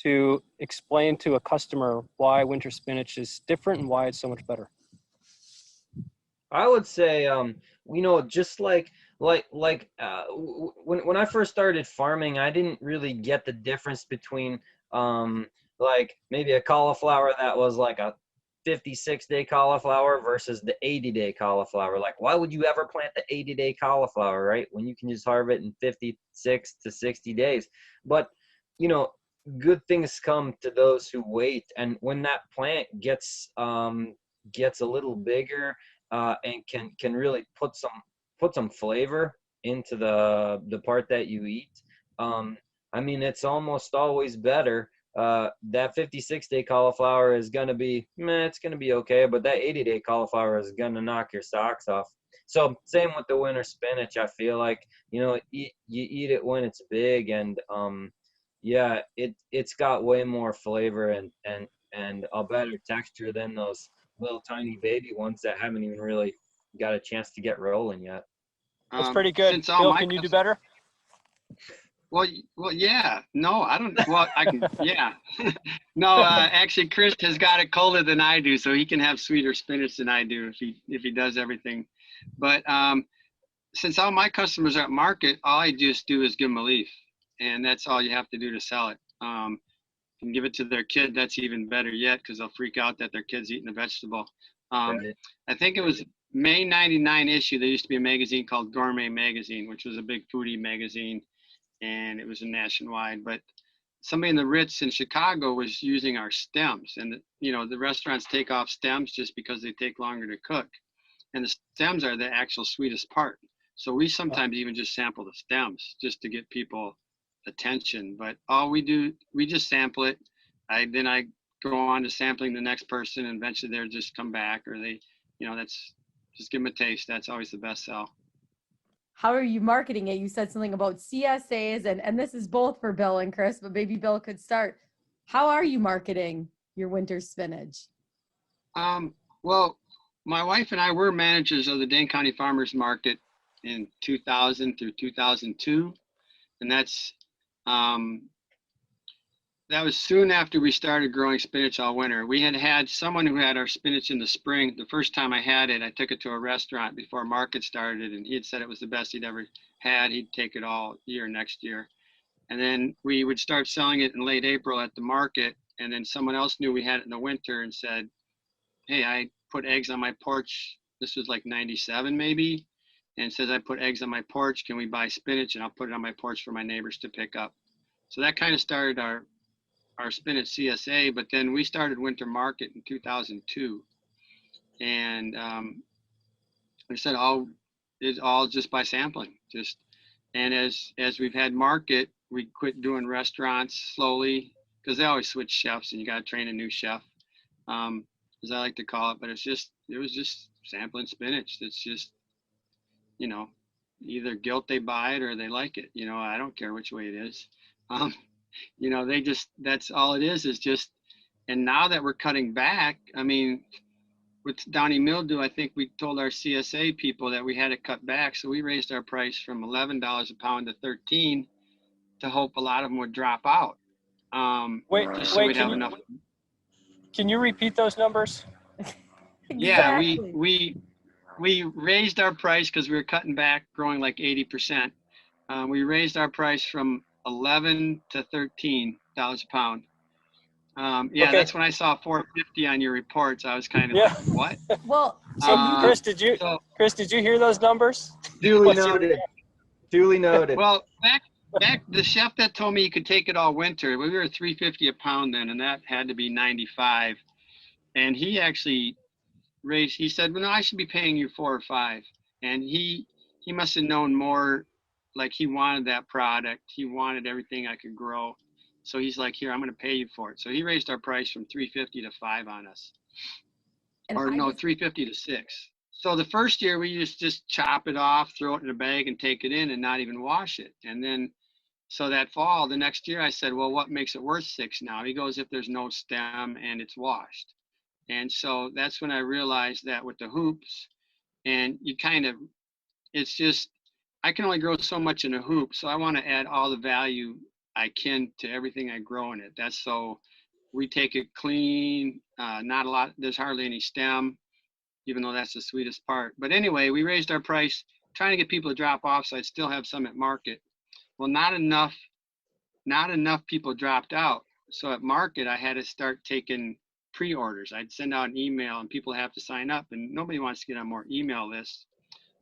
to explain to a customer why winter spinach is different and why it's so much better. I would say, just when I first started farming, I didn't really get the difference between maybe a cauliflower that was like a 56-day cauliflower versus the 80-day cauliflower. Like, why would you ever plant the 80-day cauliflower, right, when you can just harvest in 56 to 60 days? But, good things come to those who wait. And when that plant gets a little bigger, and can really put some flavor into the part that you eat. It's almost always better. That 56-day cauliflower is gonna be, it's gonna be okay, but that 80-day cauliflower is gonna knock your socks off. So same with the winter spinach. I feel like you eat it when it's big, and it's got way more flavor and a better texture than those little tiny baby ones that haven't even really got a chance to get rolling yet. That's pretty good. Bill, can you do better? Well, yeah. No, I don't. Well, I can. Yeah. No, actually, Chris has got it colder than I do, so he can have sweeter spinach than I do if he does everything. But since all my customers are at market, all I just do is give them a leaf, and that's all you have to do to sell it. And give it to their kid, that's even better yet, because they'll freak out that their kid's eating a vegetable. Right. I think it was May 99 issue. There used to be a magazine called Gourmet Magazine, which was a big foodie magazine, and it was a nationwide. But somebody in the Ritz in Chicago was using our stems, and the restaurants take off stems just because they take longer to cook, and the stems are the actual sweetest part. So we sometimes even just sample the stems just to get people attention. But all we do, we just sample it. Then I go on to sampling the next person, and eventually they'll just come back, or they, that's just give them a taste. That's always the best sell. How are you marketing it? You said something about CSAs, and this is both for Bill and Chris, but maybe Bill could start. How are you marketing your winter spinach? Well, my wife and I were managers of the Dane County Farmers Market in 2000 through 2002, and that was soon after we started growing spinach all winter. We had someone who had our spinach in the spring. The first time I had it, I took it to a restaurant before market started, and he had said it was the best he'd ever had. He'd take it all year next year. And then we would start selling it in late April at the market, and then someone else knew we had it in the winter and said, hey, I put eggs on my porch. This was like 97 maybe, and says, I put eggs on my porch. Can we buy spinach? And I'll put it on my porch for my neighbors to pick up. So that kind of started our spinach CSA, but then we started winter market in 2002. And like I said, it's all just by sampling. And as we've had market, we quit doing restaurants slowly because they always switch chefs and you got to train a new chef, as I like to call it. But it was just sampling spinach. It's just, either guilt they buy it or they like it. I don't care which way it is. That's all it is just, and now that we're cutting back, I mean, with downy mildew, I think we told our CSA people that we had to cut back. So we raised our price from $11 a pound to $13 to hope a lot of them would drop out. Just so we'd have enough. Can you repeat those numbers? Yeah, Exactly. we raised our price because we were cutting back, growing like 80%. We raised our price from $11 to $13 a pound. Okay. That's when I saw 450 on your reports. I was kind of Yeah. like, what? Well, So and Chris, did you hear those numbers? Duly noted. Duly noted. Well, back the chef that told me he could take it all winter, we were $3.50 a pound then, and that had to be 95. And he actually he said, well, no, I should be paying you $4 or $5. And he must have known more, like he wanted that product. He wanted everything I could grow. So he's like, here, I'm going to pay you for it. So he raised our price from $3.50 to $5 on us. $3.50 to $6. So the first year we used to just chop it off, throw it in a bag and take it in and not even wash it. And then, so that fall, the next year I said, well, what makes it worth $6 now? He goes, if there's no stem and it's washed. And so that's when I realized that with the hoops, and it's just, I can only grow so much in a hoop. So I want to add all the value I can to everything I grow in it. That's so we take it clean, not a lot, there's hardly any stem, even though that's the sweetest part. But anyway, we raised our price, trying to get people to drop off so I'd still have some at market. Well, not enough people dropped out. So at market, I had to start taking pre-orders. I'd send out an email and people have to sign up, and nobody wants to get on more email lists.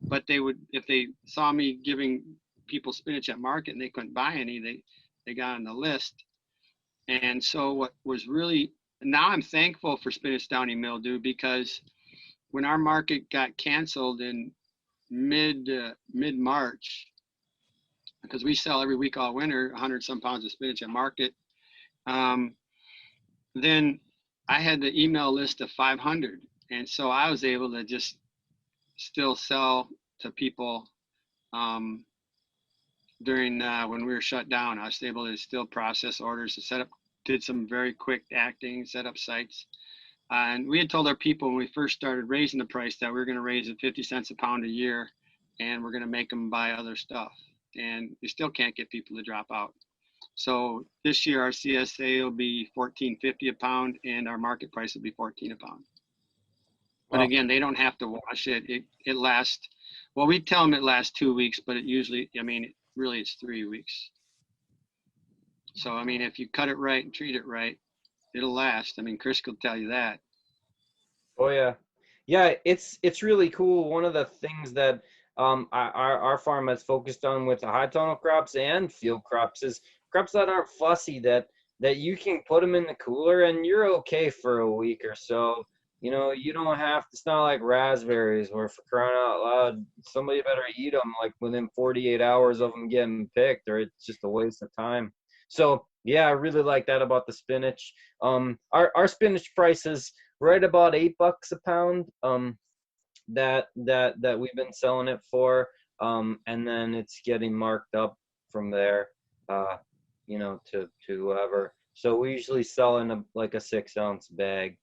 But they would, if they saw me giving people spinach at market and they couldn't buy any, they got on the list. And so what was really, now I'm thankful for spinach downy mildew, because when our market got canceled in mid-March, because we sell every week all winter, 100 some pounds of spinach at market, then I had the email list of 500. And so I was able to just still sell to people during when we were shut down. I was able to still process orders and did some very quick acting, set up sites. And we had told our people when we first started raising the price that we were going to raise it 50 cents a pound a year, and we're going to make them buy other stuff. And we still can't get people to drop out. So this year our CSA will be $14.50 a pound, and our market price will be $14 a pound. But again, they don't have to wash it. It lasts, well, we tell them it lasts 2 weeks, but it usually, really it's 3 weeks. So, if you cut it right and treat it right, it'll last. Chris will tell you that. Oh yeah. Yeah, it's really cool. One of the things that our farm has focused on with the high tunnel crops and field crops is crops that aren't fussy, that you can put them in the cooler and you're okay for a week or so. You don't have to, it's not like raspberries where, for crying out loud, somebody better eat them like within 48 hours of them getting picked, or it's just a waste of time. So yeah, I really like that about the spinach. Our spinach price is right about $8 a pound. That we've been selling it for, and then it's getting marked up from there, to whoever. So we usually sell in a 6-ounce bag.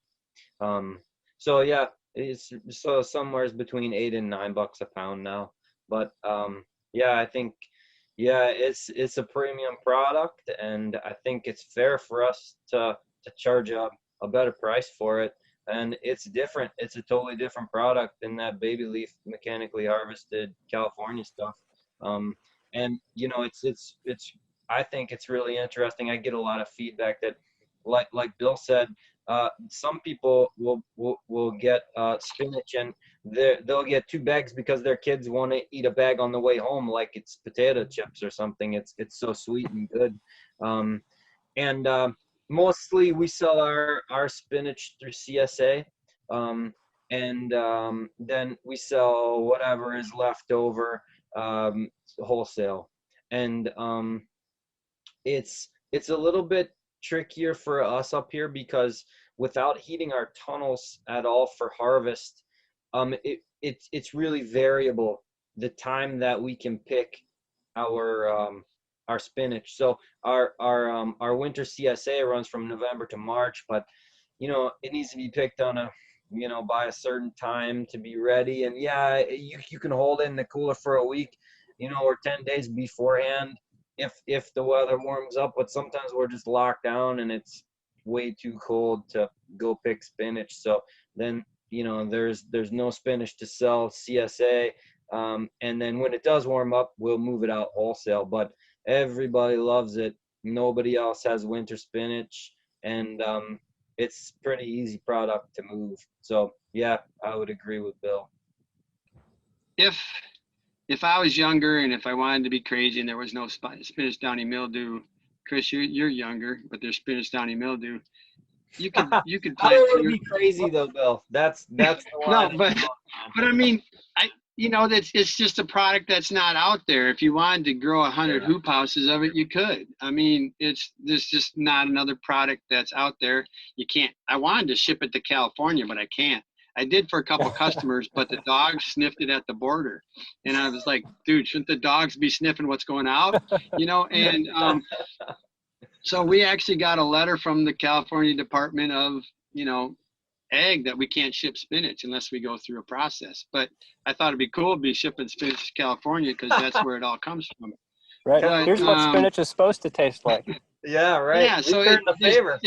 So yeah, it's so somewhere between $8 and $9 a pound now. But yeah, I think, yeah, it's a premium product, and I think it's fair for us to charge a better price for it. And it's different. It's a totally different product than that baby leaf mechanically harvested California stuff. And it's I think it's really interesting. I get a lot of feedback that, like Bill said, some people will get spinach and they'll get 2 bags because their kids want to eat a bag on the way home, like it's potato chips or something. It's so sweet and good. And mostly we sell our spinach through CSA. Then we sell whatever is left over wholesale. And it's a little bit trickier for us up here because without heating our tunnels at all for harvest, it's really variable the time that we can pick our spinach. So our winter CSA runs from November to March, but it needs to be picked on by a certain time to be ready. And yeah, you can hold it in the cooler for a week, or 10 days beforehand if the weather warms up, but sometimes we're just locked down and it's way too cold to go pick spinach. So then, there's no spinach to sell CSA. And then when it does warm up, we'll move it out wholesale, but everybody loves it. Nobody else has winter spinach, and it's pretty easy product to move. So yeah, I would agree with Bill. If I was younger and if I wanted to be crazy and there was no spinach downy mildew, Chris, you're younger, but there's spinach downy mildew. You could I plant. don't want to be crazy though, Bill. That's the No, line. but I mean, it's just a product that's not out there. If you wanted to grow 100 hoop houses of it, you could. I mean, there's just not another product that's out there. You can't. I wanted to ship it to California, but I can't. I did for a couple customers, but the dogs sniffed it at the border, and I was like, dude, shouldn't the dogs be sniffing what's going out? And so we actually got a letter from the California Department of Ag that we can't ship spinach unless we go through a process. But I thought it'd be cool to be shipping spinach to California because that's where it all comes from. Right. But, Here's what spinach is supposed to taste like. Yeah, right. Yeah, so Return the favor.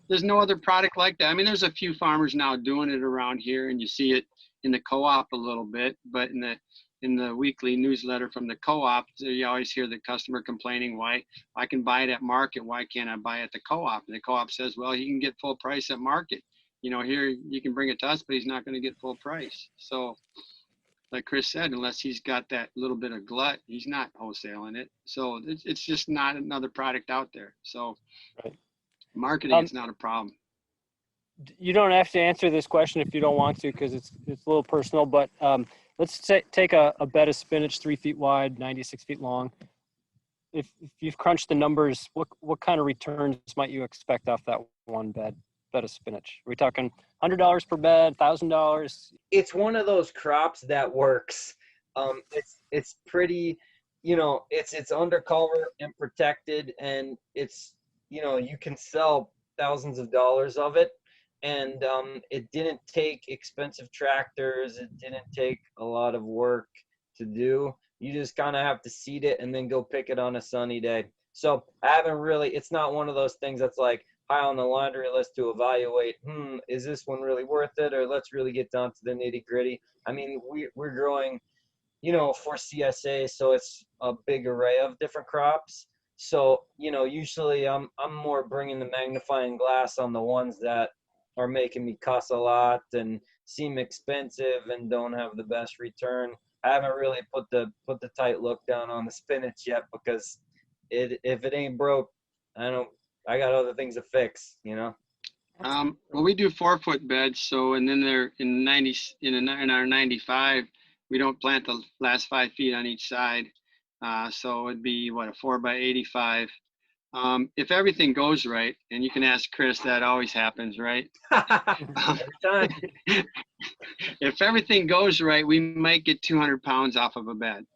there's no other product like that. I mean, there's a few farmers now doing it around here, and you see it in the co-op a little bit, but in the weekly newsletter from the co-op, you always hear the customer complaining, why I can buy it at market, why can't I buy it at the co-op? And the co-op says, well, he can get full price at market. Here you can bring it to us, but he's not going to get full price. So like Chris said, unless he's got that little bit of glut, he's not wholesaling it. So it's just not another product out there. So right. Marketing is not a problem. You don't have to answer this question if you don't want to, because it's a little personal, but let's take a bed of spinach 3 feet wide, 96 feet long. If you've crunched the numbers, what kind of returns might you expect off that one bed of spinach? Are we talking $100 per bed, $1,000? It's one of those crops that works. It's pretty, it's undercover and protected, and it's, you can sell thousands of dollars of it. And it didn't take expensive tractors. It didn't take a lot of work to do. You just kind of have to seed it and then go pick it on a sunny day. So it's not one of those things that's like high on the laundry list to evaluate, is this one really worth it? Or let's really get down to the nitty gritty. I mean, we're growing, for CSA, so it's a big array of different crops. So, usually I'm more bringing the magnifying glass on the ones that are making me cuss a lot and seem expensive and don't have the best return. I haven't really put the tight look down on the spinach yet, because if it ain't broke, I got other things to fix, Well, we do 4-foot beds, so, and then they're in our 95, we don't plant the last 5 feet on each side. So it'd be a 4 by 85. If everything goes right, and you can ask Chris, that always happens, right? Every time. If everything goes right, we might get 200 pounds off of a bed.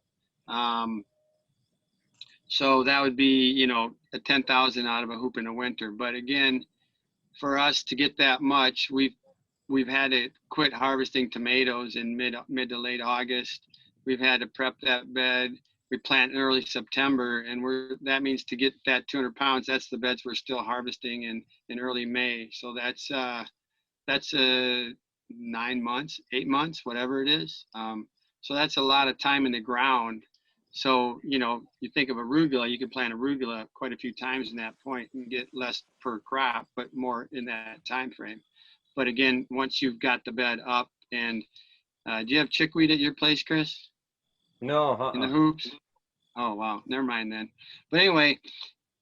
So that would be, a 10,000 out of a hoop in the winter. But again, for us to get that much, we've had to quit harvesting tomatoes in mid to late August. We've had to prep that bed. We plant in early September, and that means to get that 200 pounds, that's the beds we're still harvesting in early May. So that's 9 months, 8 months, whatever it is. So that's a lot of time in the ground. So, you think of arugula, you can plant arugula quite a few times in that point and get less per crop, but more in that time frame. But again, once you've got the bed up And do you have chickweed at your place, Chris? No, In the hoops? Oh, wow. Never mind then. But anyway,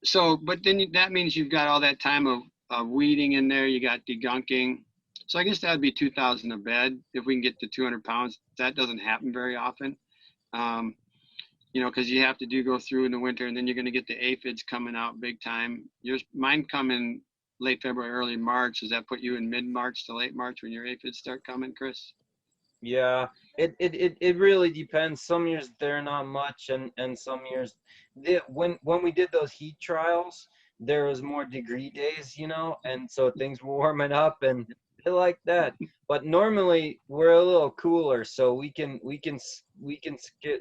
so, but then that means you've got all that time of weeding in there. You got degunking. So I guess that would be 2,000 a bed if we can get to 200 pounds. That doesn't happen very often. You know, because you have to go through in the winter, and then you're going to get the aphids coming out big time. Mine come in late February, early March. Does that put you in mid-March to late March when your aphids start coming, Chris? Yeah, it really depends. Some years they're not much, and some years, when we did those heat trials, there was more degree days, you know, and so things were warming up, and I like that. But normally we're a little cooler, so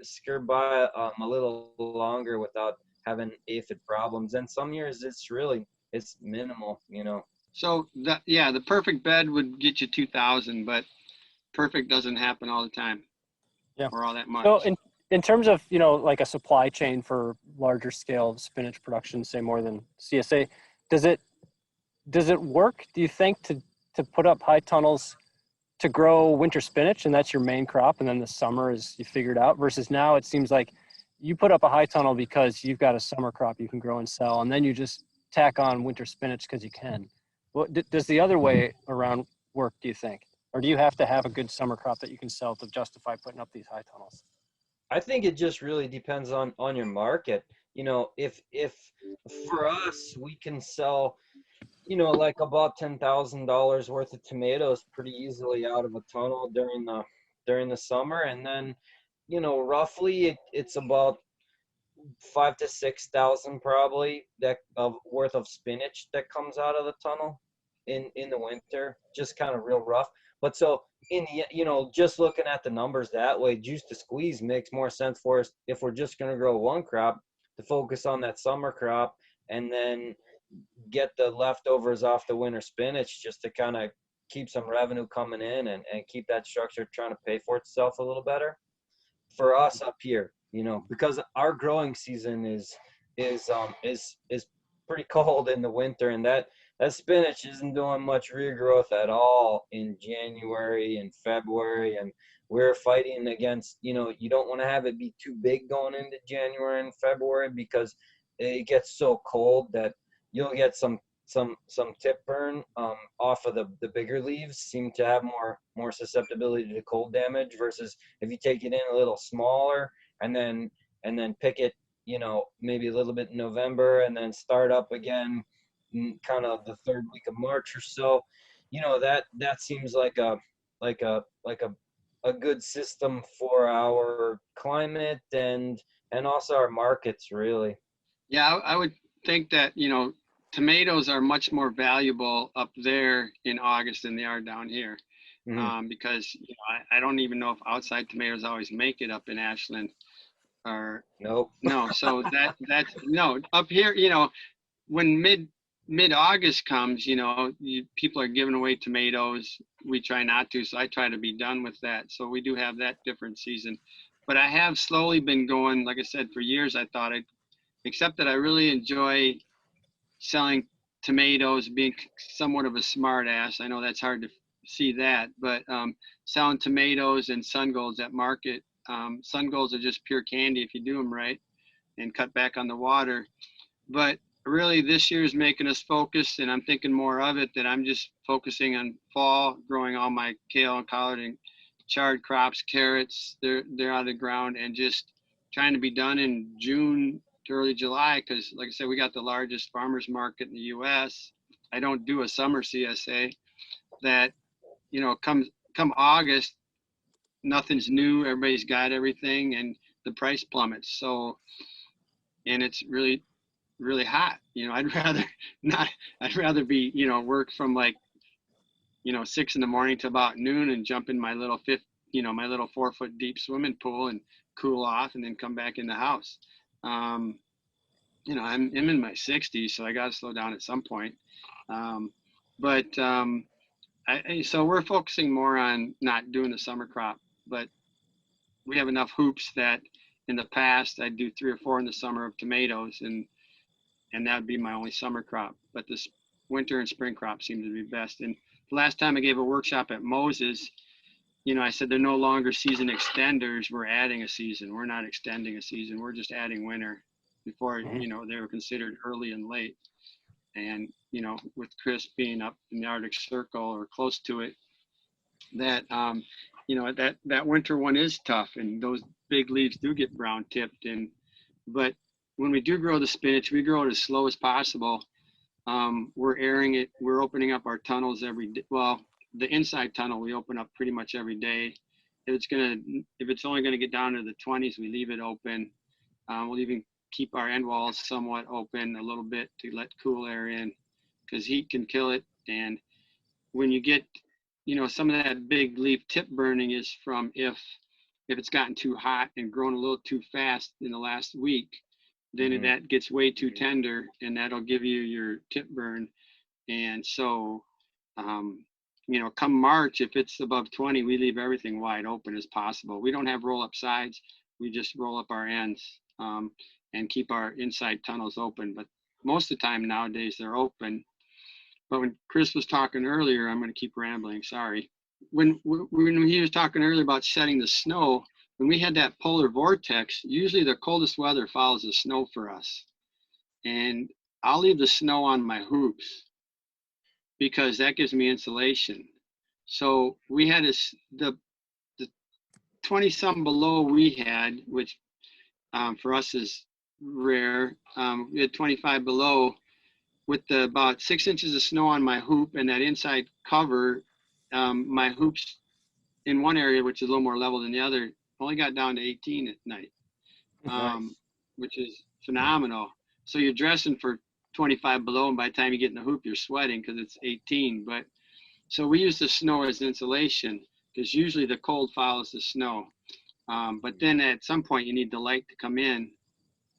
skirt by a little longer without having aphid problems. And some years it's minimal, you know. So the perfect bed would get you 2,000, but perfect doesn't happen all the time. Yeah. Or all that much. So in terms of, you know, like a supply chain for larger scale spinach production, say more than CSA, does it work, do you think, to put up high tunnels to grow winter spinach, and that's your main crop, and then the summer is you figure it out, versus now it seems like you put up a high tunnel because you've got a summer crop you can grow and sell, and then you just tack on winter spinach because you can. Does the other way around work, do you think? Or do you have to have a good summer crop that you can sell to justify putting up these high tunnels? I think it just really depends on your market. You know, if for us we can sell, you know, like about $10,000 worth of tomatoes pretty easily out of a tunnel during the summer, and then, you know, roughly it's about 5 to 6,000 probably that of worth of spinach that comes out of the tunnel in the winter, just kind of real rough. But so in the, you know, just looking at the numbers that way, juice to squeeze makes more sense for us if we're just going to grow one crop, to focus on that summer crop and then get the leftovers off the winter spinach, just to kind of keep some revenue coming in and keep that structure trying to pay for itself a little better for us up here, you know, because our growing season is pretty cold in the winter, and that spinach isn't doing much regrowth at all in January and February, and we're fighting against, you know, you don't want to have it be too big going into January and February because it gets so cold that you'll get some tip burn off of the bigger leaves. Seem to have more susceptibility to cold damage, versus if you take it in a little smaller and then pick it, you know, maybe a little bit in November and then start up again kind of the third week of March or so. You know, that seems like a good system for our climate and also our markets, really. Yeah, I would think that, you know, tomatoes are much more valuable up there in August than they are down here. Because, you know, I don't even know if outside tomatoes always make it up in Ashland or Nope. no. So that's no, up here, you know, when mid-August comes, you know, people are giving away tomatoes. We try not to, so I try to be done with that. So we do have that different season. But I have slowly been going, like I said, for years I thought except that I really enjoy selling tomatoes, being somewhat of a smart ass. I know that's hard to see that, but selling tomatoes and sun golds at market. Sun golds are just pure candy if you do them right and cut back on the water. But really this year is making us focus, and I'm thinking more of it, that I'm just focusing on fall, growing all my kale and collard and chard crops, carrots, they're out of the ground, and just trying to be done in June to early July, because like I said, we got the largest farmers market in the US. I don't do a summer CSA. That, you know, come August, nothing's new, everybody's got everything, and the price plummets. So, and it's really hot. You know, I'd rather be, you know, work from like, you know, 6 a.m. to about noon and jump in my little my little 4-foot deep swimming pool and cool off and then come back in the house. You know, I'm in my 60s, so I got to slow down at some point. So we're focusing more on not doing the summer crop, but we have enough hoops that in the past I'd do 3 or 4 in the summer of tomatoes, and that would be my only summer crop. But this winter and spring crop seems to be best. And the last time I gave a workshop at Moses, I said they're no longer season extenders. We're adding a season. We're not extending a season. We're just adding winter. Before, they were considered early and late. And, with Chris being up in the Arctic Circle or close to it, that, that winter one is tough, and those big leaves do get brown tipped. But when we do grow the spinach, we grow it as slow as possible. We're airing it. We're opening up our tunnels every day. Well, the inside tunnel we open up pretty much every day. If it's only gonna get down to the 20s, we leave it open. We'll even keep our end walls somewhat open a little bit to let cool air in, because heat can kill it. And when you get, some of that big leaf tip burning is from if it's gotten too hot and grown a little too fast in the last week, then that gets way too tender, and that'll give you your tip burn. And so, come March, if it's above 20, we leave everything wide open as possible. We don't have roll up sides. We just roll up our ends, and keep our inside tunnels open. But most of the time nowadays they're open. But when Chris was talking earlier, I'm going to keep rambling, sorry. When he was talking earlier about shedding the snow, when we had that polar vortex, usually the coldest weather follows the snow for us. And I'll leave the snow on my hoops because that gives me insulation. So we had the 20 something below we had, which for us is rare. We had 25 below with about 6 inches of snow on my hoop and that inside cover. My hoops in one area, which is a little more level than the other, only got down to 18 at night, which is phenomenal. So you're dressing for 25 below, and by the time you get in the hoop, you're sweating because it's 18. But so we use the snow as insulation because usually the cold follows the snow. But then at some point you need the light to come in.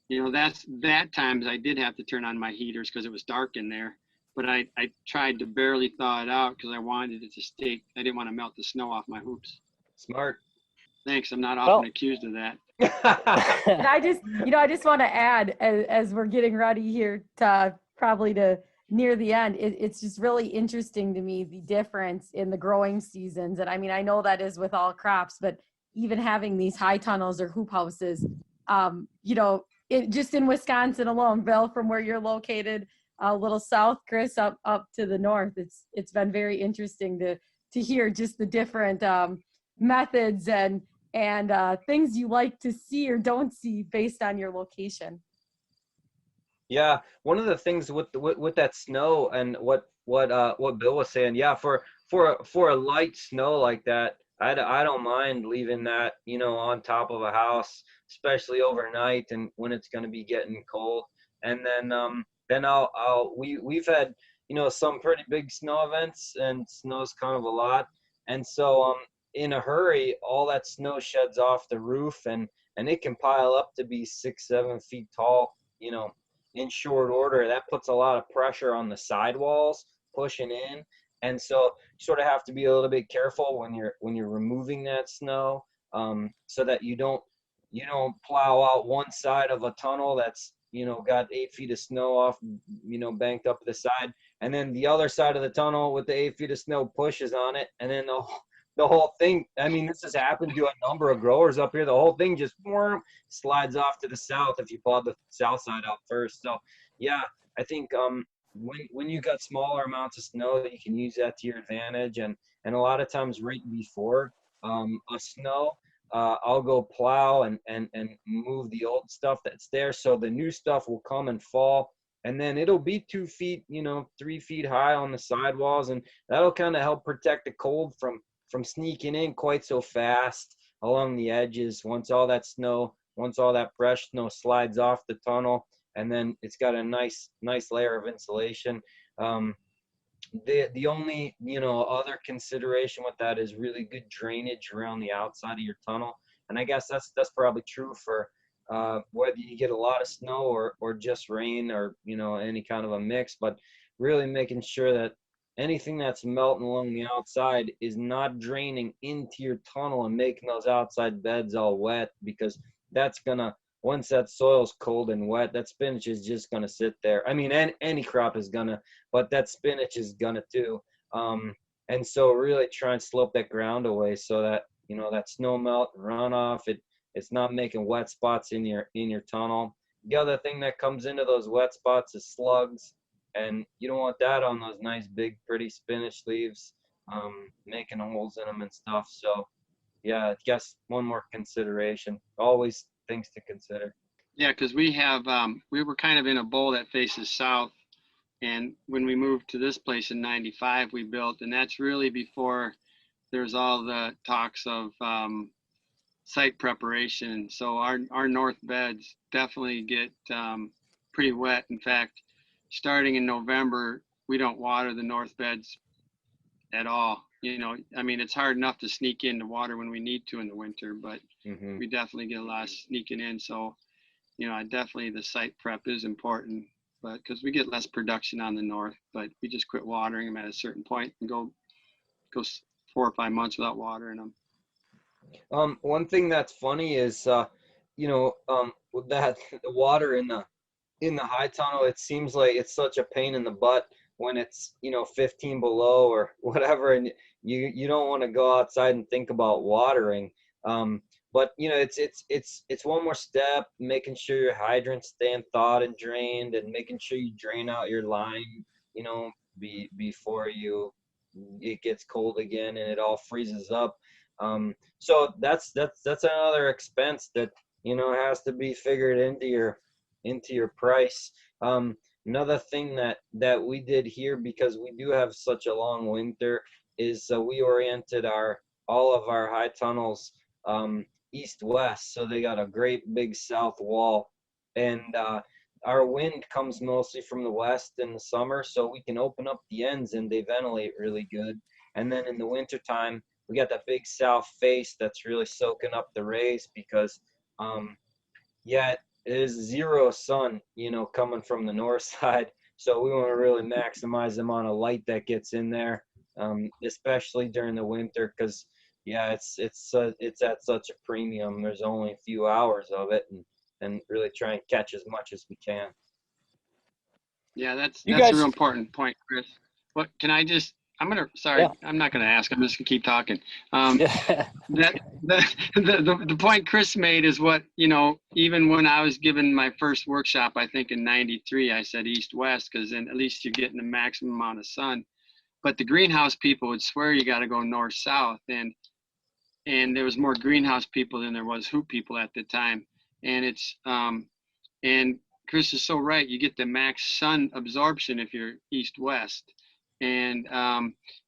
That times I did have to turn on my heaters because it was dark in there. But I tried to barely thaw it out because I wanted it to stay. I didn't want to melt the snow off my hoops. Smart. Thanks. I'm not often accused of that. And I just want to add, as we're getting ready here to probably to near the end, it's just really interesting to me, the difference in the growing seasons. And I mean, I know that is with all crops, but even having these high tunnels or hoop houses, just in Wisconsin alone, Bill, from where you're located, a little south, Chris, up to the north, it's been very interesting to hear just the different methods and things you like to see or don't see based on your location. Yeah, one of the things with that snow and what Bill was saying, yeah, for a light snow like that, I don't mind leaving that, on top of a house, especially overnight and when it's going to be getting cold. And then we've had, some pretty big snow events, and snow's kind of a lot. And so in a hurry, all that snow sheds off the roof, and it can pile up to be 6-7 feet tall, in short order. That puts a lot of pressure on the sidewalls pushing in. And so you sort of have to be a little bit careful when you're removing that snow, so that you don't plow out one side of a tunnel that's got 8 feet of snow off, banked up the side, and then the other side of the tunnel with the 8 feet of snow pushes on it, and then the whole thing. I mean, this has happened to a number of growers up here. The whole thing just slides off to the south if you plow the south side out first. So yeah, I think when you got smaller amounts of snow, you can use that to your advantage. And a lot of times right before a snow, I'll go plow and move the old stuff that's there, so the new stuff will come and fall, and then it'll be 2 feet, 3 feet high on the sidewalls, and that'll kind of help protect the cold from sneaking in quite so fast along the edges. Once all that fresh snow slides off the tunnel, and then it's got a nice layer of insulation. The only other consideration with that is really good drainage around the outside of your tunnel, and I guess that's probably true for whether you get a lot of snow or just rain, or any kind of a mix. But really making sure that anything that's melting along the outside is not draining into your tunnel and making those outside beds all wet, because that's gonna, once that soil's cold and wet, that spinach is just gonna sit there. I mean, any crop is gonna, but that spinach is gonna too. And so really try and slope that ground away so that, that snow melt and runoff, it's not making wet spots in your tunnel. The other thing that comes into those wet spots is slugs, and you don't want that on those nice big pretty spinach leaves, making holes in them and stuff. So yeah, I guess one more consideration, always things to consider. Yeah, because we were kind of in a bowl that faces south. And when we moved to this place in 95, we built, and that's really before there's all the talks of site preparation. So our north beds definitely get pretty wet. In fact, starting in November, we don't water the north beds at all. I mean, it's hard enough to sneak in the water when we need to in the winter, but we definitely get a lot of sneaking in. So, definitely the site prep is important, but because we get less production on the north, but we just quit watering them at a certain point and go 4 or 5 months without watering them. One thing that's funny is, with that the water in the high tunnel, it seems like it's such a pain in the butt when it's 15 below or whatever, and you don't want to go outside and think about watering. But it's one more step, making sure your hydrants staying thawed and drained, and making sure you drain out your line, before it gets cold again and it all freezes up. So that's another expense that has to be figured into your price. Another thing that we did here, because we do have such a long winter, is we oriented all of our high tunnels east-west, so they got a great big south wall, and our wind comes mostly from the west in the summer, so we can open up the ends and they ventilate really good. And then in the wintertime, we got that big south face that's really soaking up the rays, because it is zero sun, coming from the north side. So we want to really maximize the amount of light that gets in there, especially during the winter, because it's at such a premium. There's only a few hours of it, and really try and catch as much as we can. Yeah, that's You a guys- real important point, Chris. What can I just? Yeah. I'm not gonna ask. I'm just gonna keep talking. Yeah. The point Chris made is what, even when I was given my first workshop, I think in '93, I said east-west, because then at least you're getting the maximum amount of sun. But the greenhouse people would swear you got to go north-south, and there was more greenhouse people than there was hoop people at the time. And it's and Chris is so right. You get the max sun absorption if you're east-west, and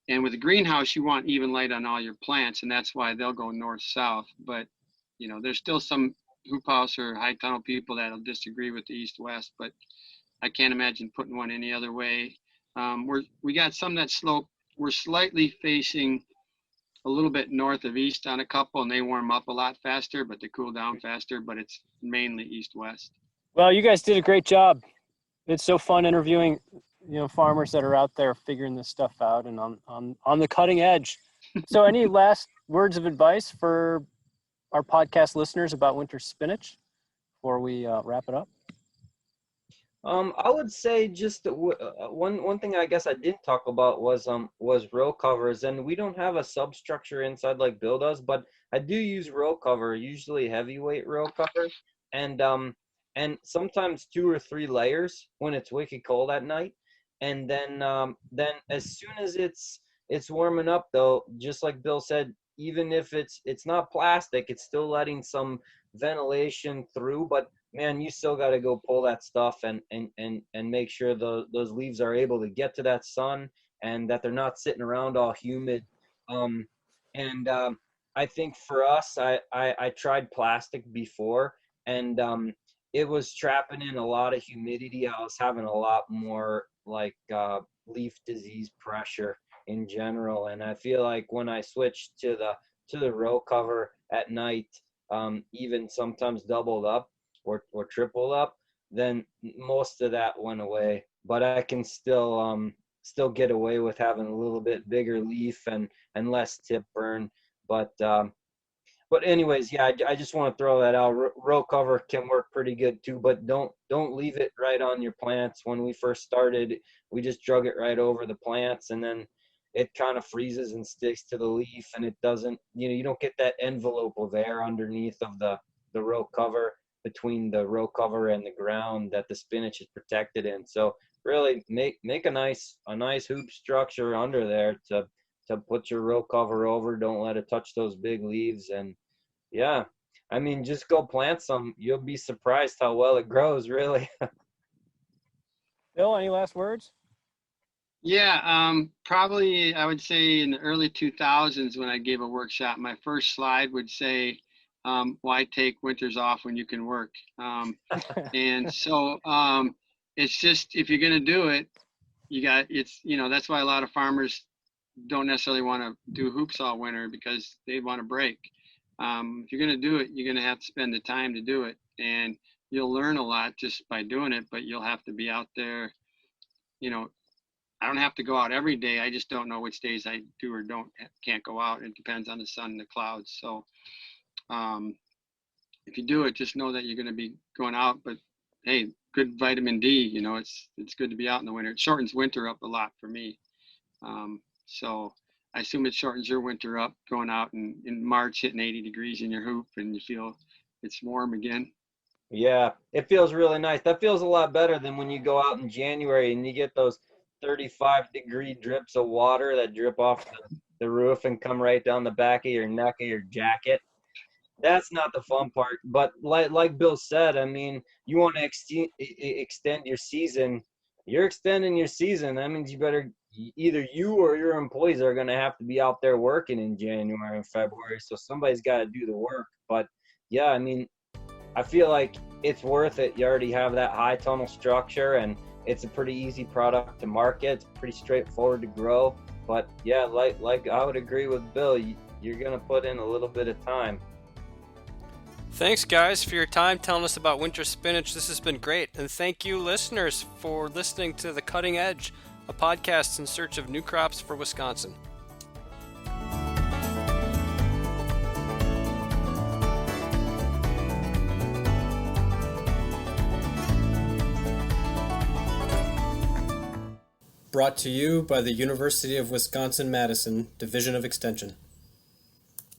with a greenhouse, you want even light on all your plants, and that's why they'll go north-south. But there's still some hoop house or high tunnel people that'll disagree with the east-west. But I can't imagine putting one any other way. We got some that slope. We're slightly facing a little bit north of east on a couple, and they warm up a lot faster, but they cool down faster. But it's mainly east-west. Well, you guys did a great job. It's so fun interviewing, farmers that are out there figuring this stuff out and on the cutting edge. So any last words of advice for our podcast listeners about winter spinach before we wrap it up? I would say just one thing I guess I didn't talk about was row covers, and we don't have a substructure inside like Bill does, but I do use row cover, usually heavyweight row cover, and sometimes 2 or 3 layers when it's wicked cold at night. And then as soon as it's warming up, though, just like Bill said, even if it's not plastic, it's still letting some ventilation through. But man, you still got to go pull that stuff and make sure those leaves are able to get to that sun and that they're not sitting around all humid. I think for us, I tried plastic before, and it was trapping in a lot of humidity. I was having a lot more like leaf disease pressure in general, and I feel like when I switched to the row cover at night, even sometimes doubled up or tripled up, then most of that went away. But I can still get away with having a little bit bigger leaf and less tip burn. But anyways, yeah, I just want to throw that out. Row cover can work pretty good too, but don't leave it right on your plants. When we first started, we just drug it right over the plants, and then it kind of freezes and sticks to the leaf, and it doesn't, you don't get that envelope of air underneath of the row cover, between the row cover and the ground that the spinach is protected in. So really make a nice hoop structure under there to put your row cover over. Don't let it touch those big leaves. And yeah, I mean, just go plant some. You'll be surprised how well it grows, really. Bill, any last words? Yeah, probably I would say in the early 2000s when I gave a workshop, my first slide would say, why take winters off when you can work? And so it's just, if you're going to do it, that's why a lot of farmers don't necessarily want to do hoops all winter, because they want to break. If you're going to do it, you're going to have to spend the time to do it, and you'll learn a lot just by doing it, but you'll have to be out there. I don't have to go out every day. I just don't know which days I do or can't go out. It depends on the sun and the clouds. So if you do it, just know that you're going to be going out. But hey, good vitamin D. It's good to be out in the winter. It shortens winter up a lot for me. So I assume it shortens your winter up, going out in March hitting 80 degrees in your hoop and you feel it's warm again. Yeah, it feels really nice. That feels a lot better than when you go out in January and you get those 35-degree drips of water that drip off the roof and come right down the back of your neck of your jacket. That's not the fun part. But like Bill said, I mean, you want to extend your season. You're extending your season. That means either you or your employees are going to have to be out there working in January and February. So somebody's got to do the work. But yeah, I mean, I feel like it's worth it. You already have that high tunnel structure, and it's a pretty easy product to market. It's pretty straightforward to grow. But yeah, like I would agree with Bill, you're going to put in a little bit of time. Thanks, guys, for your time telling us about winter spinach. This has been great. And thank you, listeners, for listening to The Cutting Edge, a podcast in search of new crops for Wisconsin. Brought to you by the University of Wisconsin-Madison Division of Extension.